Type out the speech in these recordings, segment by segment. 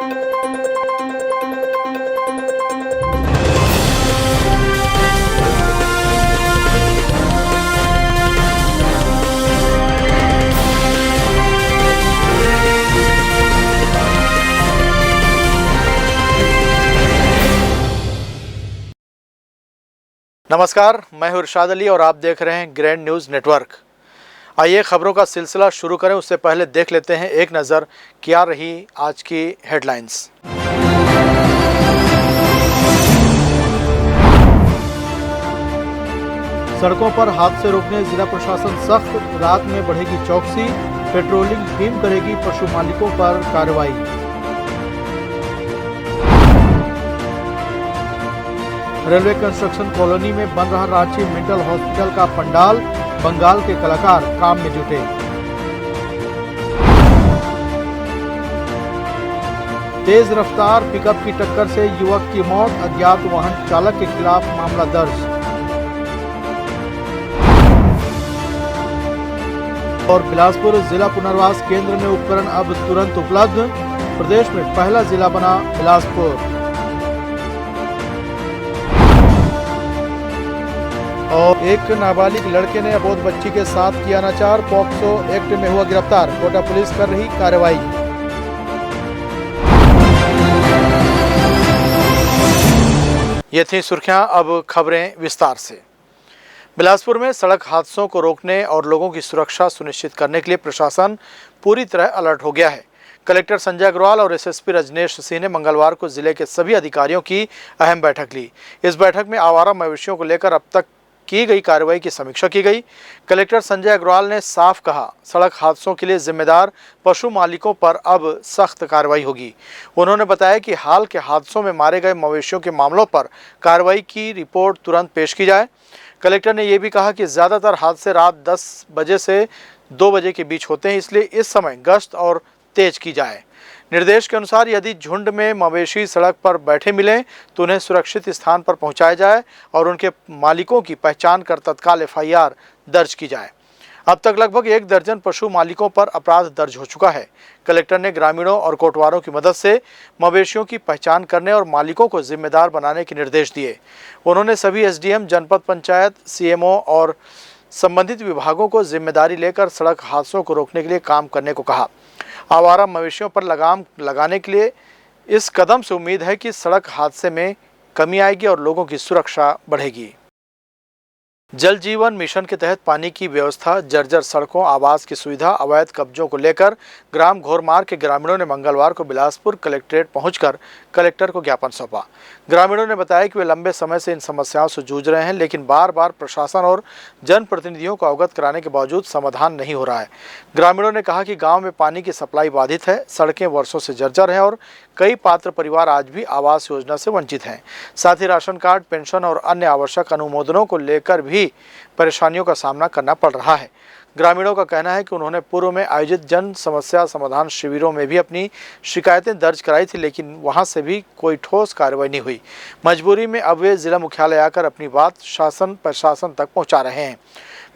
नमस्कार, मैं हूं इरशाद अली और आप देख रहे हैं ग्रैंड न्यूज़ नेटवर्क। आइए खबरों का सिलसिला शुरू करें, उससे पहले देख लेते हैं एक नज़र क्या रही आज की हेडलाइंस। सड़कों पर हादसे रोकने जिला प्रशासन सख्त, रात में बढ़ेगी चौकसी, पेट्रोलिंग टीम करेगी पशु मालिकों पर कार्रवाई। रेलवे कंस्ट्रक्शन कॉलोनी में बन रहा रांची मेंटल हॉस्पिटल का पंडाल, बंगाल के कलाकार काम में जुटे। तेज रफ्तार पिकअप की टक्कर से युवक की मौत, अज्ञात वाहन चालक के खिलाफ मामला दर्ज। और बिलासपुर जिला पुनर्वास केंद्र में उपकरण अब तुरंत उपलब्ध, प्रदेश में पहला जिला बना बिलासपुर। और एक नाबालिग लड़के ने अबोध बच्ची के साथ किया अनाचार, पॉक्सो एक्ट में हुआ गिरफ्तार, कोटा पुलिस कर रही कार्रवाई। ये थी सुर्खियां, अब खबरें विस्तार से। बिलासपुर में सड़क हादसों को रोकने और लोगों की सुरक्षा सुनिश्चित करने के लिए प्रशासन पूरी तरह अलर्ट हो गया है। कलेक्टर संजय अग्रवाल और एसएसपी रजनेश सिंह ने मंगलवार को जिले के सभी अधिकारियों की अहम बैठक ली। इस बैठक में आवारा मवेशियों को लेकर अब तक की गई कार्रवाई की समीक्षा की गई। कलेक्टर संजय अग्रवाल ने साफ कहा, सड़क हादसों के लिए जिम्मेदार पशु मालिकों पर अब सख्त कार्रवाई होगी। उन्होंने बताया कि हाल के हादसों में मारे गए मवेशियों के मामलों पर कार्रवाई की रिपोर्ट तुरंत पेश की जाए। कलेक्टर ने यह भी कहा कि ज़्यादातर हादसे रात 10 बजे से 2 बजे के बीच होते हैं, इसलिए इस समय गश्त और तेज की जाए। निर्देश के अनुसार यदि झुंड में मवेशी सड़क पर बैठे मिलें तो उन्हें सुरक्षित स्थान पर पहुंचाया जाए और उनके मालिकों की पहचान कर तत्काल एफआईआर दर्ज की जाए। अब तक लगभग 1 दर्जन पशु मालिकों पर अपराध दर्ज हो चुका है। कलेक्टर ने ग्रामीणों और कोटवारों की मदद से मवेशियों की पहचान करने और मालिकों को जिम्मेदार बनाने के निर्देश दिए। उन्होंने सभी एसडीएम, जनपद पंचायत, सीएमओ और संबंधित विभागों को जिम्मेदारी लेकर सड़क हादसों को रोकने के लिए काम करने को कहा। आवारा मवेशियों पर लगाम लगाने के लिए इस कदम से उम्मीद है कि सड़क हादसे में कमी आएगी और लोगों की सुरक्षा बढ़ेगी। जल जीवन मिशन के तहत पानी की व्यवस्था, जर्जर सड़कों, आवास की सुविधा, अवैध कब्जों को लेकर ग्राम घोरमार के ग्रामीणों ने मंगलवार को बिलासपुर कलेक्ट्रेट पहुंचकर कलेक्टर को ज्ञापन सौंपा। ग्रामीणों ने बताया कि वे लंबे समय से इन समस्याओं से जूझ रहे हैं, लेकिन बार बार प्रशासन और जनप्रतिनिधियों को अवगत कराने के बावजूद समाधान नहीं हो रहा है। ग्रामीणों ने कहा कि गाँव में पानी की सप्लाई बाधित है, सड़कें वर्षों से जर्जर हैं और कई पात्र परिवार आज भी आवास योजना से वंचित हैं। साथ ही राशन कार्ड, पेंशन और अन्य आवश्यक अनुमोदनों को लेकर भी परेशानियों का सामना करना पड़ रहा है। ग्रामीणों का कहना है कि उन्होंने पूर्व में आयोजित जन समस्या समाधान शिविरों में भी अपनी शिकायतें दर्ज कराई थी, लेकिन वहां से भी कोई ठोस कार्रवाई नहीं हुई। मजबूरी में अब वे जिला मुख्यालय आकर अपनी बात शासन प्रशासन तक पहुंचा रहे हैं।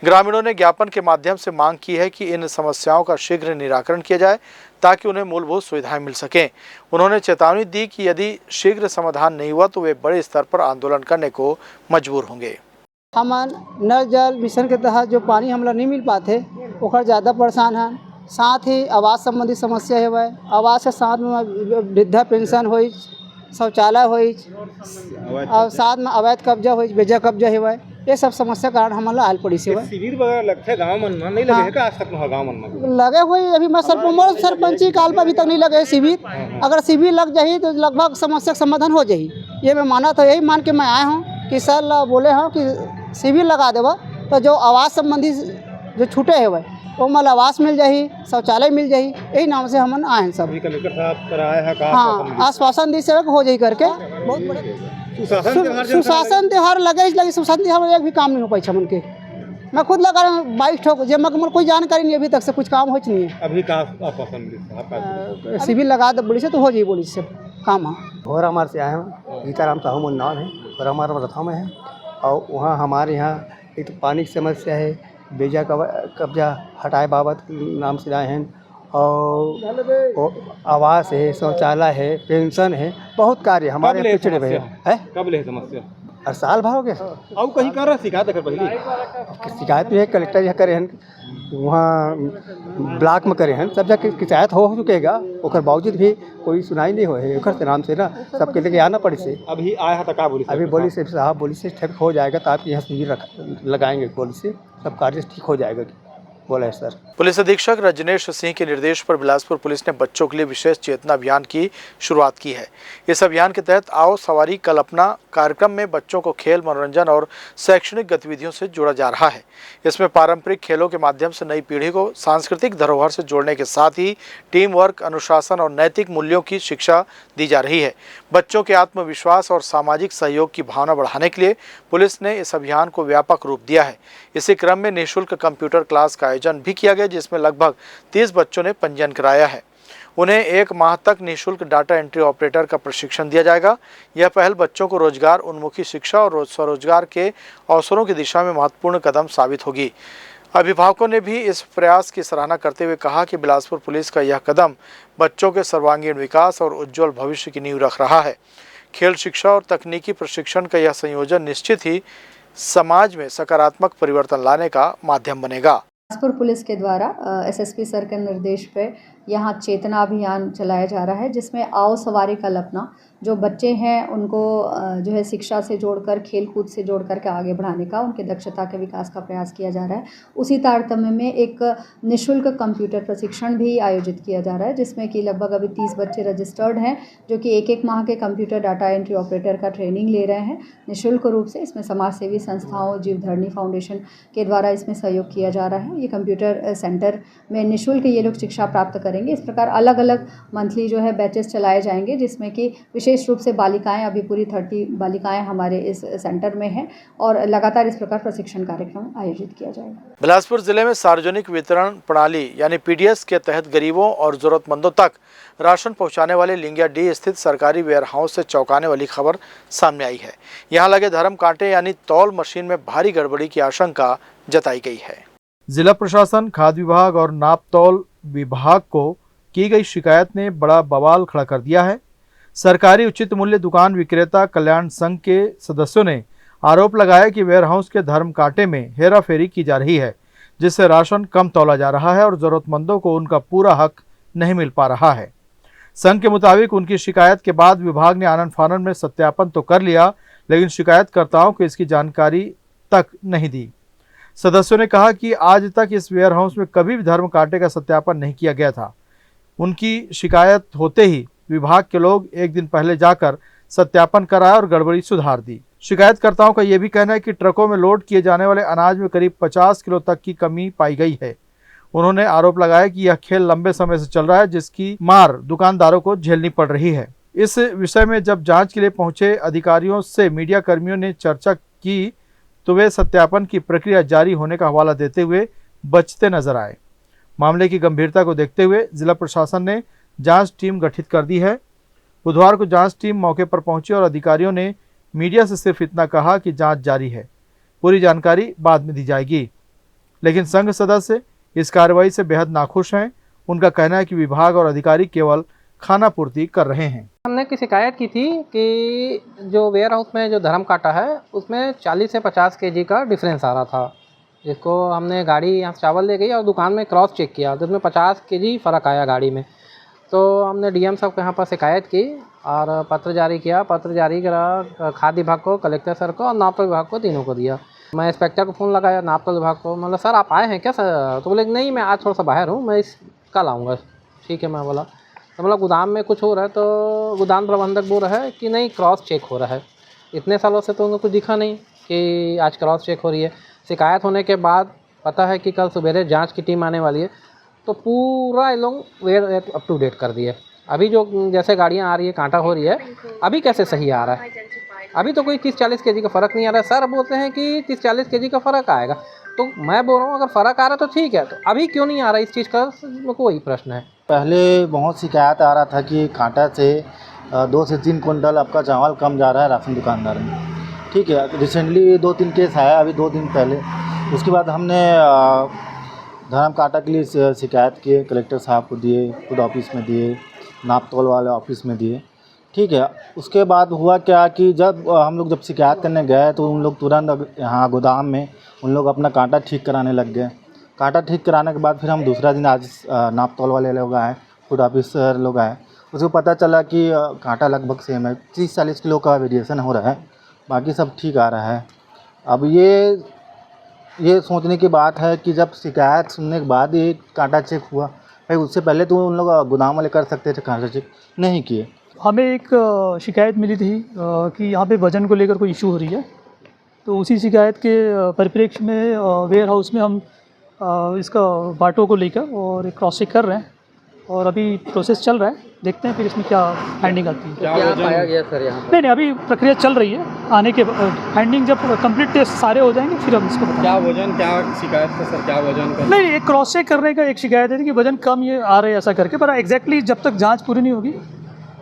ग्रामीणों ने ज्ञापन के माध्यम से मांग की है कि इन समस्याओं का शीघ्र निराकरण किया जाए ताकि उन्हें मूलभूत सुविधाएं मिल सकें। उन्होंने चेतावनी दी कि यदि शीघ्र समाधान नहीं हुआ तो वे बड़े स्तर पर आंदोलन करने को मजबूर होंगे। हम नल जल मिशन के तहत जो पानी हमला नहीं मिल पाते ओकर ज़्यादा परेशान हैं। साथ ही आवास संबंधी समस्या है, वह आवास के साथ में वृद्धा पेंशन हो, शौचालय हो और साथ में अवैध कब्जा हो, बेजा कब्जा है, वह ये सब समस्या कारण हमला आयल पड़ी से। शिविर वगैरह लगते गाँव मन में नहीं लगे का आज तक गाँव मन में लगे हुए अभी मैं सरपंची काल पर अभी तक नहीं लगे शिविर। अगर शिविर लग जाही तो लगभग समस्या समाधान हो जाही। ये मैं माना तो यही मान के मैं आया हूँ कि सर बोले हैं कि शिविर लगा देवा तो जो आवास संबंधी जो छूटे है वह वो मतलब आवास मिल जाही, शौचालय मिल जाही, यही नाम से हम आए हैं सब। कलेक्टर साहब कराया है का? हाँ, आश्वासन दी सेवक हो जाही करके। बहुत बड़े सुशासन त्योहार लगे सुशासन त्योहार में एक भी काम नहीं हो पाई छमन के। मैं खुद लगा रहा हूँ 22 ठोक जे मगर कोई जानकारी नहीं, अभी तक से कुछ काम हो नहीं है। अभी का आश्वासन शिविर लगा दे बोली से तो हो जाए, बोली से काम है। घोर हमारे से आए हैं, गीताराम साहू नाम है और हमारा रथा में है। और वहाँ हमारे यहाँ एक तो पानी की समस्या है, बेजा कब्जा हटाए बाबत नाम से आए हैं। और आवास है, शौचालय है, पेंशन है, बहुत कार्य हमारे पिछड़े हुए है। कब ले समस्या और साल भर हो गया अब कहीं कर रहा शिकायत कर पहले शिकायत भी है, कलेक्टर यहाँ करे हैं, वहाँ ब्लॉक में करे हैं, सब जगह शिकायत हो चुकेगा, ओकर बावजूद भी कोई सुनाई नहीं हो है। ओकर नाम से ना सबके लेके आना पड़ी से। अभी आया था का बोली अभी बोली से साहब बोली से ठीक हो जाएगा, तो आप यहाँ शिविर लगाएंगे, बोली से सब कार्य ठीक हो जाएगा, बोला है सर। पुलिस अधीक्षक रजनेश सिंह के निर्देश पर बिलासपुर पुलिस ने बच्चों के लिए विशेष चेतना अभियान की शुरुआत की है। इस अभियान के तहत आओ सवारी कल अपना कार्यक्रम में बच्चों को खेल, मनोरंजन और शैक्षणिक गतिविधियों से जोड़ा जा रहा है। इसमें पारंपरिक खेलों के माध्यम से नई पीढ़ी को सांस्कृतिक धरोहर से जोड़ने के साथ ही टीम वर्क, अनुशासन और नैतिक मूल्यों की शिक्षा दी जा रही है। बच्चों के आत्मविश्वास और सामाजिक सहयोग की भावना बढ़ाने के लिए पुलिस ने इस अभियान को व्यापक रूप दिया है। इसी क्रम में निःशुल्क कंप्यूटर क्लास का आयोजन भी किया गया, जिसमें लगभग 30 बच्चों ने पंजीयन कराया है। उन्हें 1 माह तक निःशुल्क डाटा एंट्री ऑपरेटर का प्रशिक्षण दिया जाएगा। यह पहल बच्चों को रोजगार उन्मुखी शिक्षा और स्वरोजगार के अवसरों की दिशा में महत्वपूर्ण कदम साबित होगी। अभिभावकों ने भी इस प्रयास की सराहना करते हुए कहा कि बिलासपुर पुलिस का यह कदम बच्चों के सर्वांगीण विकास और उज्जवल भविष्य की नींव रख रहा है। खेल, शिक्षा और तकनीकी प्रशिक्षण का यह संयोजन निश्चित ही समाज में सकारात्मक परिवर्तन लाने का माध्यम बनेगा। बिलासपुर पुलिस के द्वारा एसएसपी सर के निर्देश पे यहाँ चेतना अभियान चलाया जा रहा है, जिसमें आओ सवारी कल अपना, जो बच्चे हैं उनको जो है शिक्षा से जोड़कर, खेल कूद से जोड़ कर के आगे बढ़ाने का, उनकी दक्षता के विकास का प्रयास किया जा रहा है। उसी तारतम्य में एक निःशुल्क कंप्यूटर प्रशिक्षण भी आयोजित किया जा रहा है, जिसमें कि लगभग अभी 30 बच्चे रजिस्टर्ड हैं, जो कि 1-1 माह के कंप्यूटर डाटा एंट्री ऑपरेटर का ट्रेनिंग ले रहे हैं निःशुल्क रूप से। इसमें समाजसेवी संस्थाओं, जीवधरणी फाउंडेशन के द्वारा इसमें सहयोग किया जा रहा है। ये कंप्यूटर सेंटर में निःशुल्क ये लोग शिक्षा प्राप्त करेंगे। इस प्रकार अलग अलग मंथली जो है बैचेस चलाए जाएंगे, जिसमें कि विशेष रूप से बालिकाएं, अभी पूरी 30 बालिकाएं हमारे इस सेंटर में हैं और लगातार इस प्रकार प्रशिक्षण कार्यक्रम आयोजित किया जाएगा। बिलासपुर जिले में सार्वजनिक वितरण प्रणाली यानी पीडीएस के तहत गरीबों और जरूरतमंदों तक राशन पहुंचाने वाले लिंगिया डी स्थित सरकारी वेयर हाउस से चौंकाने वाली खबर सामने आई है। यहां लगे धर्म कांटे यानी तौल मशीन में भारी गड़बड़ी की आशंका जताई गई है। जिला प्रशासन, खाद्य विभाग और नाप तौल विभाग को की गई शिकायत ने बड़ा बवाल खड़ा कर दिया है। सरकारी उचित मूल्य दुकान विक्रेता कल्याण संघ के सदस्यों ने आरोप लगाया कि वेयरहाउस के धर्म कांटे में हेराफेरी की जा रही है, जिससे राशन कम तौला जा रहा है और जरूरतमंदों को उनका पूरा हक नहीं मिल पा रहा है। संघ के मुताबिक उनकी शिकायत के बाद विभाग ने आनन फानन में सत्यापन तो कर लिया, लेकिन शिकायतकर्ताओं को इसकी जानकारी तक नहीं दी। सदस्यों ने कहा कि आज तक इस वेयरहाउस में कभी भी धर्म कांटे का सत्यापन नहीं किया गया था। उनकी शिकायत होते ही विभाग के लोग एक दिन पहले जाकर सत्यापन कराया और गड़बड़ी सुधार दी। शिकायतकर्ताओं का यह भी कहना है कि ट्रकों में लोड किए जाने वाले अनाज में करीब 50 किलो तक की कमी पाई गई है। उन्होंने आरोप लगाया कि यह खेल लंबे समय से चल रहा है, जिसकी मार दुकानदारों को झेलनी पड़ रही है। इस विषय में जब जांच के लिए पहुंचे अधिकारियों से मीडिया कर्मियों ने चर्चा की तो वे सत्यापन की प्रक्रिया जारी होने का हवाला देते हुए बचते नजर आए। मामले की गंभीरता को देखते हुए जिला प्रशासन ने जांच टीम गठित कर दी है। बुधवार को जांच टीम मौके पर पहुंची और अधिकारियों ने मीडिया से सिर्फ इतना कहा कि जांच जारी है, पूरी जानकारी बाद में दी जाएगी। लेकिन संघ सदस्य इस कार्रवाई से बेहद नाखुश हैं। उनका कहना है कि विभाग और अधिकारी केवल खाना पूर्ति कर रहे हैं। हमने की शिकायत की थी कि जो वेयर हाउस में जो धर्म काटा है उसमें 40 से 50 केजी का डिफरेंस आ रहा था, जिसको हमने गाड़ी यहाँ से चावल ले गई और दुकान में क्रॉस चेक किया तो उसमें 50 केजी फ़र्क आया गाड़ी में। तो हमने डीएम साहब के यहाँ पर शिकायत की और पत्र जारी किया। पत्र जारी करा खाद्य विभाग को, कलेक्टर सर को और नापतोल विभाग को, तीनों को दिया। मैं इंस्पेक्टर को फ़ोन लगाया, नापतोल विभाग को, मतलब सर आप आए हैं क्या सर? तो बोले नहीं मैं आज थोड़ा सा बाहर हूँ, मैं कल आऊँगा। ठीक है, मैं बोला तो मतलब गोदाम में कुछ हो रहा है, तो गोदाम प्रबंधक बोल रहा है कि नहीं क्रॉस चेक हो रहा है। इतने सालों से तो उनको कुछ दिखा नहीं कि आज क्रॉस चेक हो रही है। शिकायत होने के बाद पता है कि कल सवेरे जांच की टीम आने वाली है, तो पूरा ये लोग वेयर अप टू डेट कर दिए। अभी जो जैसे गाड़ियाँ आ रही है, कांटा हो रही है, अभी कैसे सही आ रहा है? अभी तो कोई 30-40 केजी का फ़र्क नहीं आ रहा है। सर बोलते हैं कि 30-40 केजी का फ़र्क आएगा, तो मैं बोल रहा हूँ अगर फ़र्क आ रहा है तो ठीक है, तो अभी क्यों नहीं आ रहा है इस चीज़ का? मेरे को वही प्रश्न है। पहले बहुत शिकायत आ रहा था कि कांटा से 2 से 3 कुंटल आपका चावल कम जा रहा है राशन दुकानदार में। ठीक है, रिसेंटली 2-3 केस आया अभी 2 दिन पहले। उसके बाद हमने धर्म कांटा के लिए शिकायत किए, कलेक्टर साहब को दिए, खुद ऑफिस में दिए, नाप तोल वाले ऑफिस में दिए। ठीक है, उसके बाद हुआ क्या कि जब हम लोग जब शिकायत करने गए तो उन लोग तुरंत यहाँ गोदाम में उन लोग अपना कांटा ठीक कराने लग गए। कांटा ठीक कराने के बाद फिर हम दूसरा दिन आज नाप तोल वाले लोग आए, फूड ऑफिसर लोग आए, उसको पता चला कि कांटा लगभग सेम है, 30-40 किलो का वेरिएशन हो रहा है, बाकी सब ठीक आ रहा है। अब ये सोचने की बात है कि जब शिकायत सुनने के बाद ये कांटा चेक हुआ, भाई उससे पहले तो उन लोग गोदाम वाले कर सकते थे, कांटा चेक नहीं किए। हमें एक शिकायत मिली थी कि यहाँ पे वज़न को लेकर कोई इशू हो रही है, तो उसी शिकायत के परिप्रेक्ष्य में वेयर हाउस में हम इसका बाटों को लेकर और एक क्रॉस चेक कर रहे हैं और अभी प्रोसेस चल रहा है, देखते हैं फिर इसमें क्या फाइंडिंग आती है। क्या पाया गया सर यहाँ पर? नहीं, अभी प्रक्रिया चल रही है, आने के फाइंडिंग जब कंप्लीट टेस्ट सारे हो जाएंगे फिर हम इसको बताएंगे। क्या वजन, क्या शिकायत है सर, क्या वजन का? नहीं, एक क्रॉस चेक करने का एक शिकायत है कि वज़न कम ये आ रहे हैं ऐसा करके, पर एग्जैक्टली जब तक जाँच पूरी नहीं होगी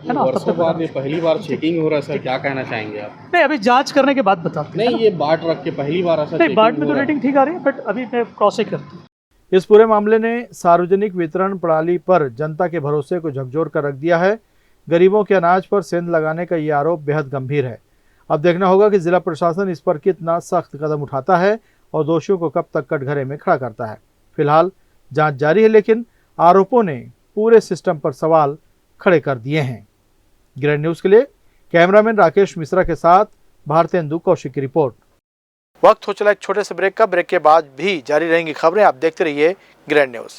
है ना, तब वर्षों तक बाद ये पहली बार चेकिंग हो रहा है सर, क्या कहना चाहेंगे आप? नहीं, अभी जाँच करने के बाद बताते हैं। नहीं, ये बाट रख के पहली बार ऐसा नहीं, बाट में चेकिंग तो हो रहा है। रेटिंग ठीक आ रही है, बट अभी मैं क्रॉस चेक करती हूँ। इस पूरे मामले ने सार्वजनिक वितरण प्रणाली पर जनता के भरोसे को झकझोर कर रख दिया है। गरीबों के अनाज पर सेंध लगाने का ये आरोप बेहद गंभीर है। अब देखना होगा कि जिला प्रशासन इस पर कितना सख्त कदम उठाता है और दोषियों को कब तक कटघरे में खड़ा करता है। फिलहाल जांच जारी है, लेकिन आरोपों ने पूरे सिस्टम पर सवाल खड़े कर दिए हैं। ग्रैंड न्यूज के लिए कैमरामैन राकेश मिश्रा के साथ भारतेंदु कौशिक की रिपोर्ट। वक्त हो चला एक छोटे से ब्रेक का। ब्रेक के बाद भी जारी रहेंगी खबरें, आप देखते रहिए grand news.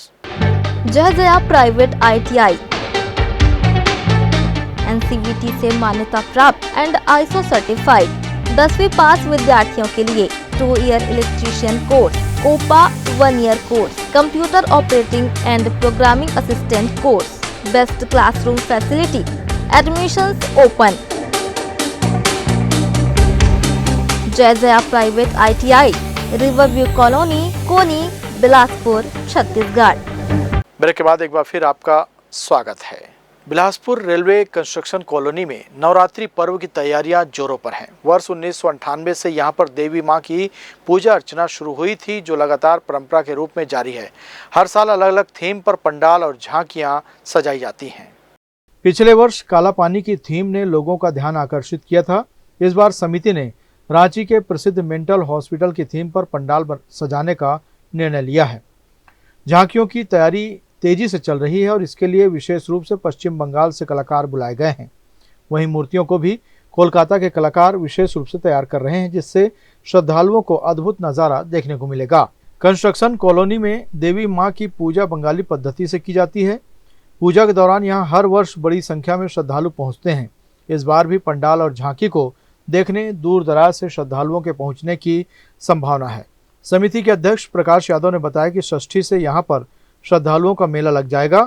Jayjaya private ITI NCVT से मान्यता प्राप्त एंड ISO सर्टिफाइड 10वीं पास विद्यार्थियों के लिए 2 year electrician course, OPA 1 year course, computer operating and programming assistant course, best classroom facility, admissions open. Jayjaya private ITI, Riverview colony, Koni, Bilaspur, Chhattisgarh. Break के बाद एक बार फिर आपका स्वागत है। बिलासपुर रेलवे कंस्ट्रक्शन कॉलोनी में नवरात्रि पर्व की तैयारियां जोरों पर हैं। वर्ष 1998 से यहां पर देवी मां की पूजा अर्चना शुरू हुई थी, जो लगातार परंपरा के रूप में जारी है। हर साल अलग अलग थीम पर पंडाल और झांकियां सजाई जाती हैं। पिछले वर्ष काला पानी की थीम ने लोगों का ध्यान आकर्षित किया था। इस बार समिति ने रांची के प्रसिद्ध मेंटल हॉस्पिटल की थीम पर पंडाल सजाने का निर्णय लिया है। झांकियों की तैयारी तेजी से चल रही है और इसके लिए विशेष रूप से पश्चिम बंगाल से कलाकार बुलाए गए हैं। वहीं मूर्तियों को भी कोलकाता के कलाकार विशेष रूप से तैयार कर रहे हैं, जिससे श्रद्धालुओं को अद्भुत नज़ारा देखने को मिलेगा। कंस्ट्रक्शन कॉलोनी में देवी मां की पूजा बंगाली पद्धति से की जाती है। पूजा के दौरान यहां हर वर्ष बड़ी संख्या में श्रद्धालु पहुंचते हैं। इस बार भी पंडाल और झांकी को देखने दूर दराज से श्रद्धालुओं के पहुंचने की संभावना है। समिति के अध्यक्ष प्रकाश यादव ने बताया कि षष्ठी से यहां पर श्रद्धालुओं का मेला लग जाएगा।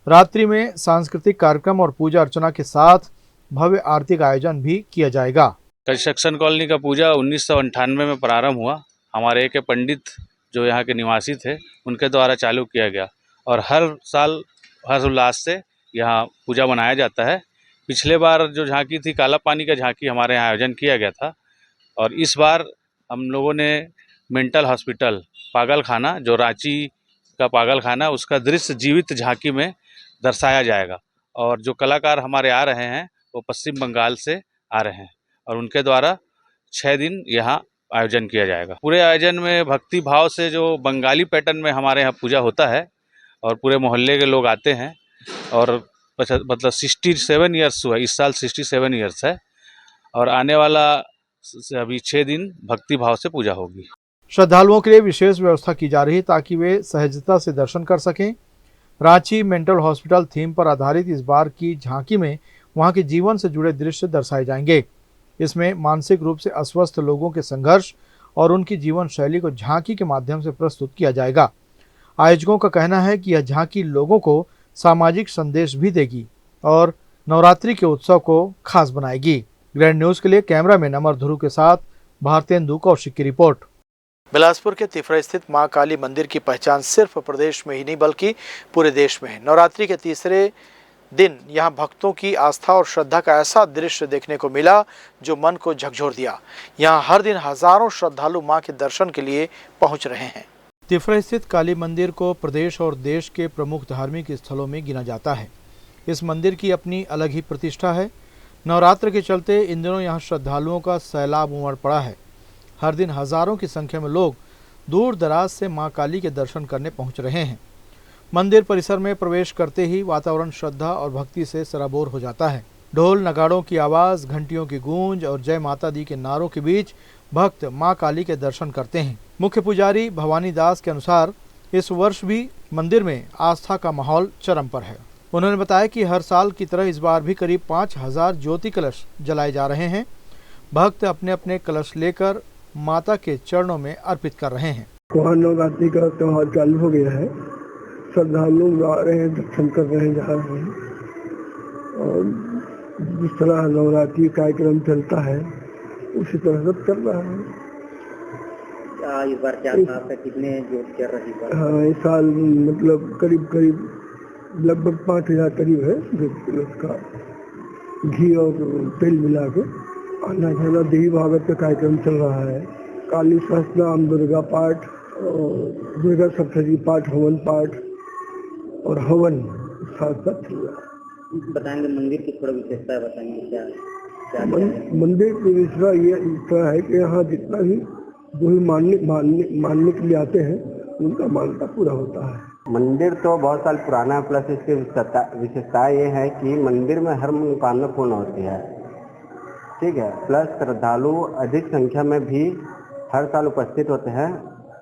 रात्रि में सांस्कृतिक कार्यक्रम और पूजा अर्चना के साथ भव्य आरती का आयोजन भी किया जाएगा। कंस्ट्रक्शन कॉलोनी का पूजा 1998 में प्रारंभ हुआ। हमारे एक पंडित जो यहाँ के निवासी थे, उनके द्वारा चालू किया गया और हर साल हर्ष उल्लास से यहाँ पूजा मनाया जाता है। पिछले बार जो झांकी थी, काला पानी का झांकी हमारे यहाँ आयोजन किया गया था और इस बार हम लोगों ने मेंटल हॉस्पिटल पागल खाना, जो रांची का पागल खाना, उसका दृश्य जीवित झांकी में दर्शाया जाएगा और जो कलाकार हमारे आ रहे हैं वो पश्चिम बंगाल से आ रहे हैं और उनके द्वारा 6 दिन यहाँ आयोजन किया जाएगा। पूरे आयोजन में भक्ति भाव से जो बंगाली पैटर्न में हमारे यहाँ पूजा होता है और पूरे मोहल्ले के लोग आते हैं और मतलब 67 ईयर्स हुआ, इस साल 67 ईयर्स है और आने वाला अभी 6 दिन भक्ति भाव से पूजा होगी। श्रद्धालुओं के लिए विशेष व्यवस्था की जा रही है ताकि वे सहजता से दर्शन कर सकें। रांची मेंटल हॉस्पिटल थीम पर आधारित इस बार की झांकी में वहां के जीवन से जुड़े दृश्य दर्शाए जाएंगे। इसमें मानसिक रूप से अस्वस्थ लोगों के संघर्ष और उनकी जीवन शैली को झांकी के माध्यम से प्रस्तुत किया जाएगा। आयोजकों का कहना है कि यह झांकी लोगों को सामाजिक संदेश भी देगी और नवरात्रि के उत्सव को खास बनाएगी। ग्रैंड न्यूज के लिए कैमरामैन अमर ध्रुव के साथ भारतेंदु कौशिक की रिपोर्ट। बिलासपुर के तिफरा स्थित मां काली मंदिर की पहचान सिर्फ प्रदेश में ही नहीं बल्कि पूरे देश में है। नवरात्रि के तीसरे दिन यहां भक्तों की आस्था और श्रद्धा का ऐसा दृश्य देखने को मिला जो मन को झकझोर दिया। यहां हर दिन हजारों श्रद्धालु मां के दर्शन के लिए पहुंच रहे हैं। तिफरा स्थित काली मंदिर को प्रदेश और देश के प्रमुख धार्मिक स्थलों में गिना जाता है। इस मंदिर की अपनी अलग ही प्रतिष्ठा है। नवरात्र के चलते इन दिनों यहाँ श्रद्धालुओं का सैलाब उमड़ पड़ा है। हर दिन हजारों की संख्या में लोग दूर दराज से मां काली के दर्शन करने पहुंच रहे हैं। मंदिर परिसर में प्रवेश करते ही वातावरण श्रद्धा और भक्ति से सराबोर हो जाता है। ढोल नगाड़ों की आवाज़, घंटियों की गूंज और जय माता दी के नारों के बीच भक्त मां काली के दर्शन करते हैं। मुख्य पुजारी भवानी दास के अनुसार इस वर्ष भी मंदिर में आस्था का माहौल चरम पर है। उन्होंने बताया कि हर साल की तरह इस बार भी करीब 5000 ज्योति कलश जलाए जा रहे हैं। भक्त अपने अपने कलश लेकर माता के चरणों में अर्पित कर रहे हैं। वहाँ नवरात्रि का त्योहार चालू हो गया है। श्रद्धालु आ रहे हैं, दर्शन कर रहे हैं, जा रहे हैं। और जिस तरह नवरात्रि कार्यक्रम चलता है उसी तरह सब चल रहा है। इस बार क्या था, कितने जोत चल रही है? हाँ, इस साल मतलब करीब लगभग 5000 करीब है जो उसका घी और तेल मिला के आना जाना। देवी भागवत का कार्यक्रम चल रहा है। काली सहस्त्रनाम, दुर्गा पाठ, दुर्गा सप्तशती पाठ, हवन पाठ और हवन साथ साथ चल रहा है। बताएंगे मंदिर की थोड़ा विशेषता बताएंगे क्या मंदिर की विशेषता ये इतना है कि यहाँ जितना भी जो भी मानने के लिए आते हैं उनका मान्यता पूरा होता है। मंदिर तो बहुत साल पुराना है, प्लस इसकी विशेषता ये है कि मंदिर में हर मनोकामना पूर्ण होती है। ठीक है, प्लस श्रद्धालु अधिक संख्या में भी हर साल उपस्थित होते हैं।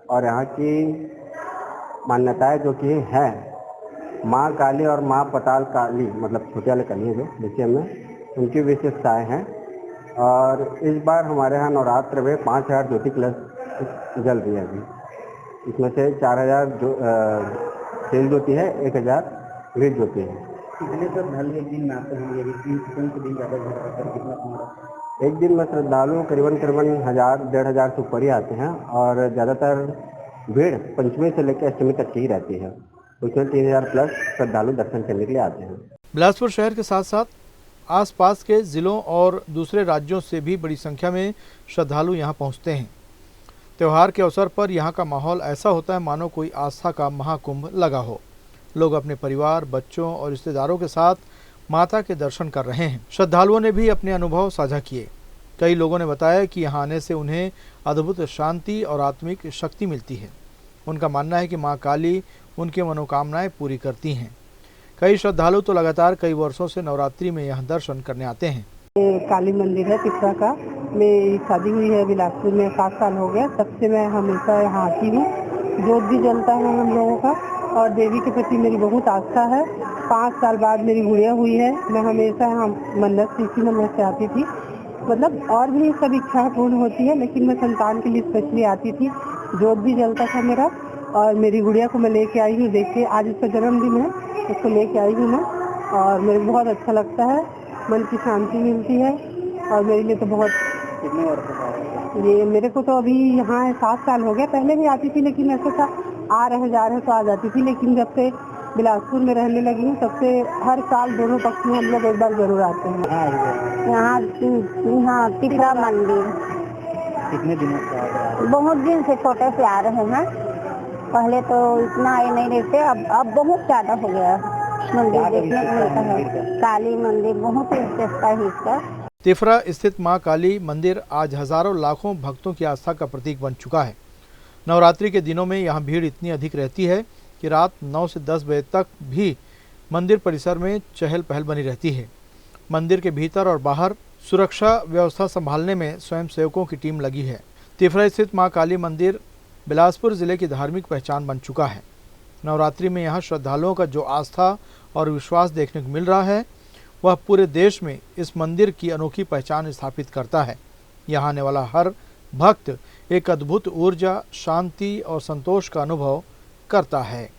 और यहाँ की मान्यताएं जो कि है माँ काली और माँ पताल काली, मतलब छोटे वाले काली जो देखिए में, उनकी विशेषताएं हैं। और इस बार हमारे यहाँ नवरात्र में 5000 ज्योति कलश जल रही है। अभी इसमें से 4000 तेल ज्योति है, 1000 घृत ज्योति है। कितने श्रद्धालु एक दिन में आते हैं? ये दिन ज़्यादा कितना? एक दिन में श्रद्धालु करीबन 1000-1500 से ऊपर ही आते हैं। और ज़्यादातर भीड़ पंचमी से लेकर अष्टमी तक की ही रहती है। उसमें 3000 प्लस श्रद्धालु दर्शन करने के लिए आते हैं। बिलासपुर शहर के साथ साथ आसपास के जिलों और दूसरे राज्यों से भी बड़ी संख्या में श्रद्धालु यहाँ पहुँचते हैं। त्यौहार के अवसर पर यहाँ का माहौल ऐसा होता है मानो कोई आस्था का महाकुंभ लगा हो। लोग अपने परिवार, बच्चों और रिश्तेदारों के साथ माता के दर्शन कर रहे हैं। श्रद्धालुओं ने भी अपने अनुभव साझा किए। कई लोगों ने बताया कि यहाँ आने से उन्हें अद्भुत शांति और आत्मिक शक्ति मिलती है। उनका मानना है कि माँ काली उनकी मनोकामनाएं पूरी करती हैं। कई श्रद्धालु तो लगातार कई वर्षों से नवरात्रि में यहाँ दर्शन करने आते हैं। काली मंदिर है तिफरा का। मेरी शादी हुई है बिलासपुर में, 7 साल हो गया। तब से मैं हमेशा यहाँ आती हूँ। जोत भी जलता है हम लोगों का और देवी के प्रति मेरी बहुत आस्था है। 5 साल बाद मेरी गुड़िया हुई है। मैं हमेशा यहाँ इसी मन्नत से आती थी। मतलब और भी सब इच्छाएं पूर्ण होती है, लेकिन मैं संतान के लिए स्पेशली आती थी। जोत भी जलता था मेरा और मेरी गुड़िया को मैं लेके आई हूँ। देखिए आज उसका जन्मदिन है, उसको लेके आई हूँ मैं और मेरे को बहुत अच्छा लगता है। मन की शांति मिलती है और मेरे लिए तो बहुत। कितने वर्ष ये मेरे को तो अभी यहाँ 7 साल हो गया। पहले भी आती थी, लेकिन ऐसा था आ रहे जा रहे तो आ जाती थी। लेकिन जब से बिलासपुर में रहने लगी हूँ तब से हर साल दोनों पक्ष में हम लोग एक बार जरूर आते हैं। यहाँ तिफरा मंदिर कितने दिनों से? बहुत दिन से छोटे से आ रहे हैं। पहले तो इतना ये नहीं रहते, अब बहुत ज्यादा हो गया। मंदिर देखने को मिलता है। काली मंदिर बहुत ही विशेषता है इसका। तिफरा स्थित मां काली मंदिर आज हजारों लाखों भक्तों की आस्था का प्रतीक बन चुका है। नवरात्रि के दिनों में यहाँ भीड़ इतनी अधिक रहती है कि रात 9 से 10 बजे तक भी मंदिर परिसर में चहल पहल बनी रहती है। मंदिर के भीतर और बाहर सुरक्षा व्यवस्था संभालने में स्वयंसेवकों की टीम लगी है। तिफरा स्थित मां काली मंदिर बिलासपुर जिले की धार्मिक पहचान बन चुका है। नवरात्रि में यहाँ श्रद्धालुओं का जो आस्था और विश्वास देखने को मिल रहा है, वह पूरे देश में इस मंदिर की अनोखी पहचान स्थापित करता है। यहाँ आने वाला हर भक्त एक अद्भुत ऊर्जा, शांति और संतोष का अनुभव करता है।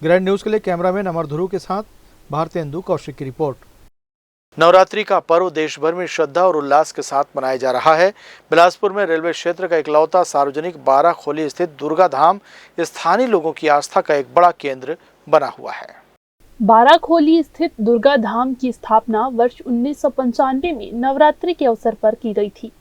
ग्रैंड न्यूज़ के लिए कैमरामैन अमर ध्रुव के साथ भारतेंदु कौशिक की रिपोर्ट। नवरात्रि का पर्व देश भर में श्रद्धा और उल्लास के साथ मनाया जा रहा है। बिलासपुर में रेलवे क्षेत्र का इकलौता सार्वजनिक 12 खोली स्थित दुर्गा धाम स्थानीय लोगों की आस्था का एक बड़ा केंद्र बना हुआ है। 12 खोली स्थित दुर्गा धाम की स्थापना वर्ष 1995 में नवरात्रि के अवसर पर की गई थी।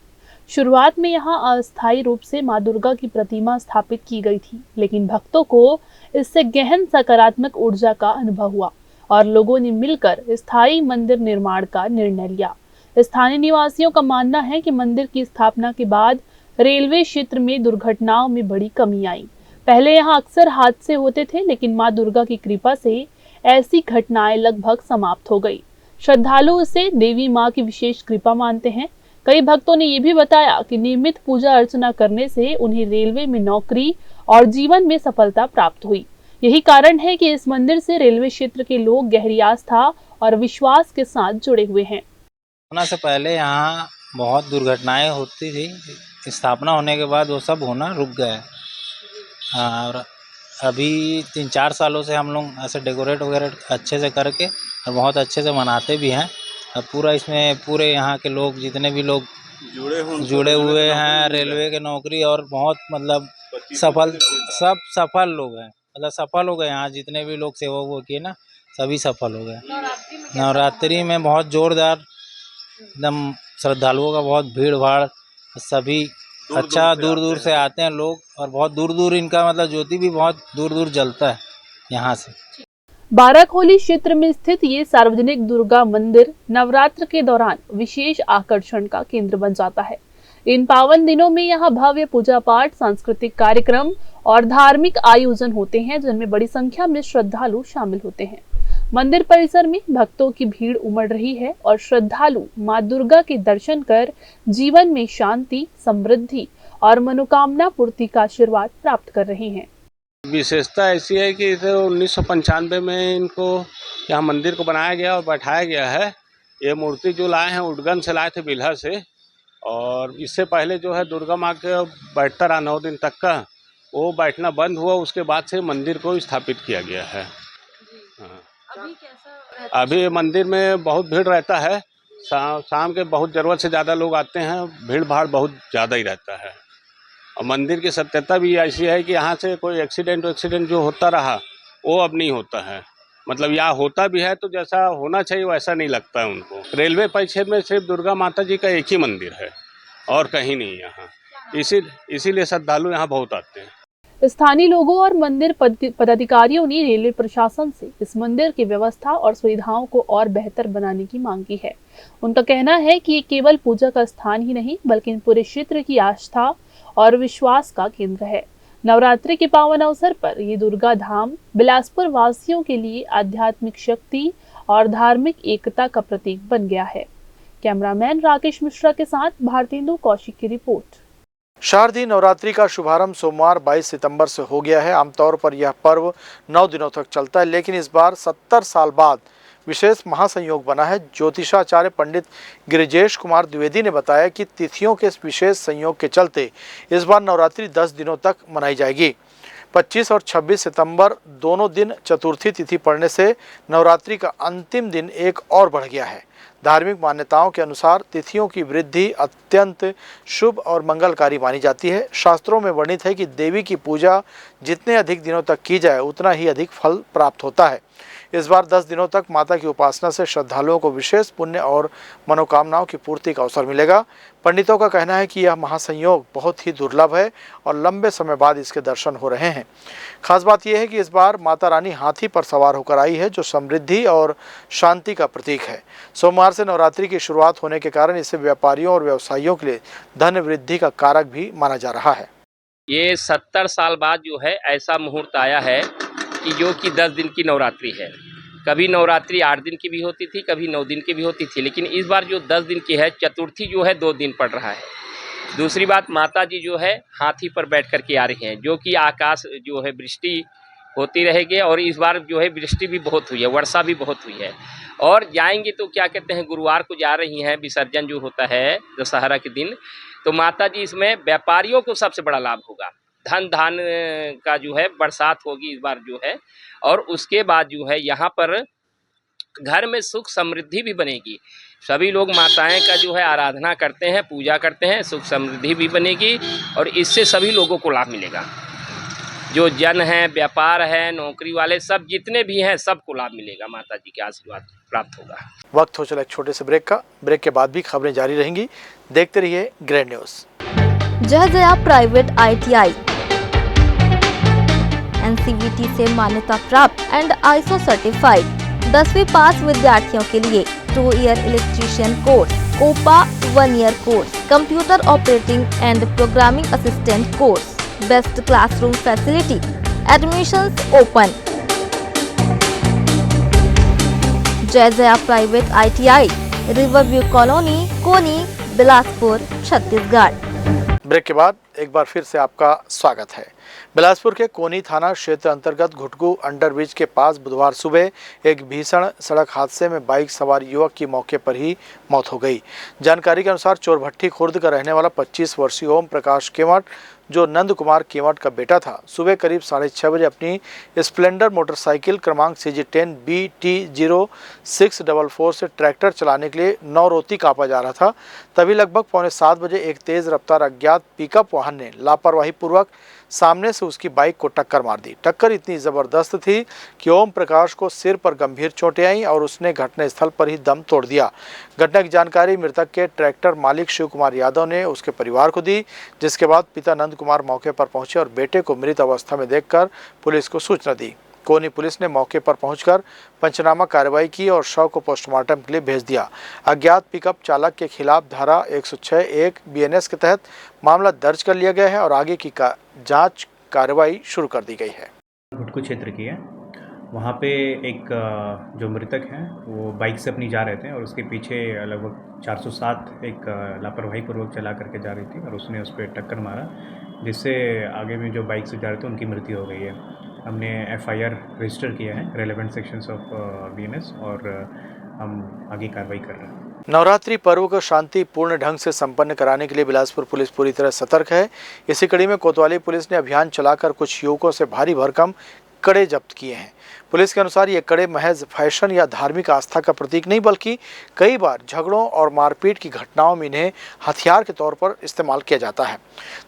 शुरुआत में यहाँ अस्थायी रूप से मां दुर्गा की प्रतिमा स्थापित की गई थी, लेकिन भक्तों को इससे गहन सकारात्मक ऊर्जा का अनुभव हुआ और लोगों ने मिलकर स्थायी मंदिर निर्माण का निर्णय लिया। स्थानीय निवासियों का मानना है कि मंदिर की स्थापना के बाद रेलवे क्षेत्र में दुर्घटनाओं में बड़ी कमी आई। पहले यहाँ अक्सर हादसे होते थे, लेकिन मां दुर्गा की कृपा से ऐसी घटनाएं लगभग समाप्त हो गई। श्रद्धालु इसे देवी मां की विशेष कृपा मानते हैं। कई भक्तों ने ये भी बताया कि नियमित पूजा अर्चना करने से उन्हें रेलवे में नौकरी और जीवन में सफलता प्राप्त हुई। यही कारण है कि इस मंदिर से रेलवे क्षेत्र के लोग गहरी आस्था और विश्वास के साथ जुड़े हुए हैं। स्थापना से पहले यहाँ बहुत दुर्घटनाएं होती थी। स्थापना होने के बाद वो सब होना रुक गया है। और अभी 3-4 सालों से हम लोग ऐसे डेकोरेट वगैरह अच्छे से करके और बहुत अच्छे से मनाते भी हैं। अब पूरा इसमें पूरे यहाँ के लोग जितने भी लोग जुड़े हुए हैं रेलवे के नौकरी और बहुत मतलब सब सफल लोग हैं, मतलब सफल हो गए। यहाँ जितने भी लोग सेवा वो किए ना सभी सफल हो गए। नवरात्रि में बहुत जोरदार एकदम श्रद्धालुओं का बहुत भीड़ भाड़, सभी अच्छा दूर दूर से आते हैं लोग और बहुत दूर दूर इनका मतलब ज्योति भी बहुत दूर दूर जलता है यहाँ से। बाराखोली क्षेत्र में स्थित ये सार्वजनिक दुर्गा मंदिर नवरात्र के दौरान विशेष आकर्षण का केंद्र बन जाता है। इन पावन दिनों में यहाँ भव्य पूजा पाठ, सांस्कृतिक कार्यक्रम और धार्मिक आयोजन होते हैं, जिनमें बड़ी संख्या में श्रद्धालु शामिल होते हैं। मंदिर परिसर में भक्तों की भीड़ उमड़ रही है और श्रद्धालु मां दुर्गा के दर्शन कर जीवन में शांति, समृद्धि और मनोकामना पूर्ति का आशीर्वाद प्राप्त कर रहे हैं। विशेषता ऐसी है कि इसे 1995 में इनको यहाँ मंदिर को बनाया गया और बैठाया गया है। ये मूर्ति जो लाए हैं उडगन से लाए थे, बिल्हा से। और इससे पहले जो है दुर्गा माँ के बैठता रहा 9 दिन तक का, वो बैठना बंद हुआ। उसके बाद से मंदिर को स्थापित किया गया है। अभी मंदिर में बहुत भीड़ रहता है। शाम के बहुत ज़रूरत से ज़्यादा लोग आते हैं, भीड़ भाड़ बहुत ज़्यादा ही रहता है। और मंदिर की सत्यता भी ऐसी है कि यहाँ से कोई एक्सीडेंट जो होता रहा वो अब नहीं होता है। मतलब यहाँ होता भी है तो जैसा होना चाहिए वैसा नहीं लगता है उनको। रेलवे परिक्षेत्र में सिर्फ दुर्गा माता जी का एक ही मंदिर है और कहीं नहीं यहाँ, इसीलिए श्रद्धालु यहाँ बहुत आते हैं। स्थानीय लोगों और मंदिर पदाधिकारियों ने रेलवे प्रशासन से इस मंदिर की व्यवस्था और सुविधाओं को और बेहतर बनाने की मांग की है। उनका कहना है कि ये केवल पूजा का स्थान ही नहीं बल्कि पूरे क्षेत्र की आस्था और विश्वास का केंद्र है। नवरात्रि के पावन अवसर पर ये दुर्गा धाम बिलासपुर वासियों के लिए आध्यात्मिक शक्ति और धार्मिक एकता का प्रतीक बन गया है। कैमरामैन राकेश मिश्रा के साथ भारतेंदु कौशिक की रिपोर्ट। शारदीय नवरात्रि का शुभारंभ सोमवार 22 सितंबर से हो गया है। आमतौर पर यह पर्व 9 दिनों तक चलता है, लेकिन इस बार 70 साल बाद विशेष महासंयोग बना है। ज्योतिषाचार्य पंडित गिरिजेश कुमार द्विवेदी ने बताया कि तिथियों के इस विशेष संयोग के चलते इस बार नवरात्रि 10 दिनों तक मनाई जाएगी। 25 और 26 सितंबर दोनों दिन चतुर्थी तिथि पड़ने से नवरात्रि का अंतिम दिन एक और बढ़ गया है। धार्मिक मान्यताओं के अनुसार तिथियों की वृद्धि अत्यंत शुभ और मंगलकारी मानी जाती है। शास्त्रों में वर्णित है कि देवी की पूजा जितने अधिक दिनों तक की जाए उतना ही अधिक फल प्राप्त होता है। इस बार 10 दिनों तक माता की उपासना से श्रद्धालुओं को विशेष पुण्य और मनोकामनाओं की पूर्ति का अवसर मिलेगा। पंडितों का कहना है कि यह महासंयोग बहुत ही दुर्लभ है और लंबे समय बाद इसके दर्शन हो रहे हैं। खास बात यह है कि इस बार माता रानी हाथी पर सवार होकर आई है, जो समृद्धि और शांति का प्रतीक है। सोमवार से नवरात्रि की शुरुआत होने के कारण इसे व्यापारियों और व्यवसायियों के लिए धन वृद्धि का कारक भी माना जा रहा है। ये 70 साल बाद जो है ऐसा मुहूर्त आया है कि जो कि 10 दिन की नवरात्रि है। कभी नवरात्रि 8 दिन की भी होती थी, कभी 9 दिन की भी होती थी, लेकिन इस बार जो 10 दिन की है, चतुर्थी जो है 2 दिन पड़ रहा है। दूसरी बात, माता जी जो है हाथी पर बैठ कर के आ रही हैं, जो कि आकाश जो है वृष्टि होती रहेगी। और इस बार जो है वृष्टि भी बहुत हुई है, वर्षा भी बहुत हुई है। और जाएंगी तो क्या कहते हैं, गुरुवार को जा रही हैं, विसर्जन जो होता है दशहरा के दिन। तो माता जी इसमें व्यापारियों को सबसे बड़ा लाभ होगा, धन धान का जो है बरसात होगी इस बार जो है। और उसके बाद जो है यहाँ पर घर में सुख समृद्धि भी बनेगी। सभी लोग माताएं का जो है आराधना करते हैं, पूजा करते हैं, सुख समृद्धि भी बनेगी और इससे सभी लोगों को लाभ मिलेगा। जो जन हैं, व्यापार है, नौकरी वाले सब जितने भी हैं सबको लाभ मिलेगा, माता जी के आशीर्वाद प्राप्त होगा। वक्त हो चला एक छोटे से ब्रेक का। ब्रेक के बाद भी खबरें जारी रहेंगी, देखते रहिए ग्रैंड न्यूज। जय जया प्राइवेट ITI NCVT से मान्यता प्राप्त एंड ISO सर्टिफाइड 10वीं पास विद्यार्थियों के लिए 2 year electrician course, COPA 1 year course, computer operating and programming assistant course, best classroom facility, admissions open. Jai Jaya private ITI, Riverview colony, Koni, Bilaspur, Chhattisgarh. Break के बाद एक बार फिर से आपका स्वागत है। बिलासपुर के कोनी थाना क्षेत्र अंतर्गत घुटकू अंडरब्रिज के पास बुधवार सुबह एक भीषण सड़क हादसे में बाइक सवार युवक की मौके पर ही मौत हो गई। जानकारी के अनुसार चोरभट्टी खुर्द का रहने वाला 25 वर्षीय ओम प्रकाश केवट, जो नंद कुमार केवट का बेटा था, सुबह करीब 6:30 बजे अपनी स्प्लेंडर मोटरसाइकिल क्रमांक CG10 BT0644 से ट्रैक्टर चलाने के लिए नौरोती कापा जा रहा था। तभी लगभग 6:45 बजे एक तेज रफ्तार अज्ञात पिकअप वाहन ने लापरवाही पूर्वक सामने से उसकी बाइक को टक्कर मार दी। टक्कर इतनी ज़बरदस्त थी कि ओम प्रकाश को सिर पर गंभीर चोटें आईं और उसने घटनास्थल पर ही दम तोड़ दिया। घटना की जानकारी मृतक के ट्रैक्टर मालिक शिव कुमार यादव ने उसके परिवार को दी, जिसके बाद पिता नंद कुमार मौके पर पहुंचे और बेटे को मृत अवस्था में देखकर पुलिस को सूचना दी। कोनी पुलिस ने मौके पर पहुंचकर पंचनामा कार्रवाई की और शव को पोस्टमार्टम के लिए भेज दिया। अज्ञात पिकअप चालक के खिलाफ धारा 106(1) BNS के तहत मामला दर्ज कर लिया गया है और आगे की जांच कार्रवाई शुरू कर दी गई है। घुटकू क्षेत्र की है, वहाँ पे एक जो मृतक हैं वो बाइक से अपनी जा रहे थे और उसके पीछे लगभग 407 एक लापरवाही पूर्वक चला करके जा रही थी और उसने उस पर टक्कर मारा, जिससे आगे में जो बाइक से जा रहे थे उनकी मृत्यु हो गई है। हमने FIR रजिस्टर किया है रेलेवेंट सेक्शंस ऑफ BNS और हम आगे कार्रवाई कर रहे हैं। नवरात्रि पर्व को शांतिपूर्ण ढंग से संपन्न कराने के लिए बिलासपुर पुलिस पूरी तरह सतर्क है। इसी कड़ी में कोतवाली पुलिस ने अभियान चलाकर कुछ युवकों से भारी भरकम कड़े जब्त किए हैं। पुलिस के अनुसार ये कड़े महज फैशन या धार्मिक आस्था का प्रतीक नहीं, बल्कि कई बार झगड़ों और मारपीट की घटनाओं में इन्हें हथियार के तौर पर इस्तेमाल किया जाता है।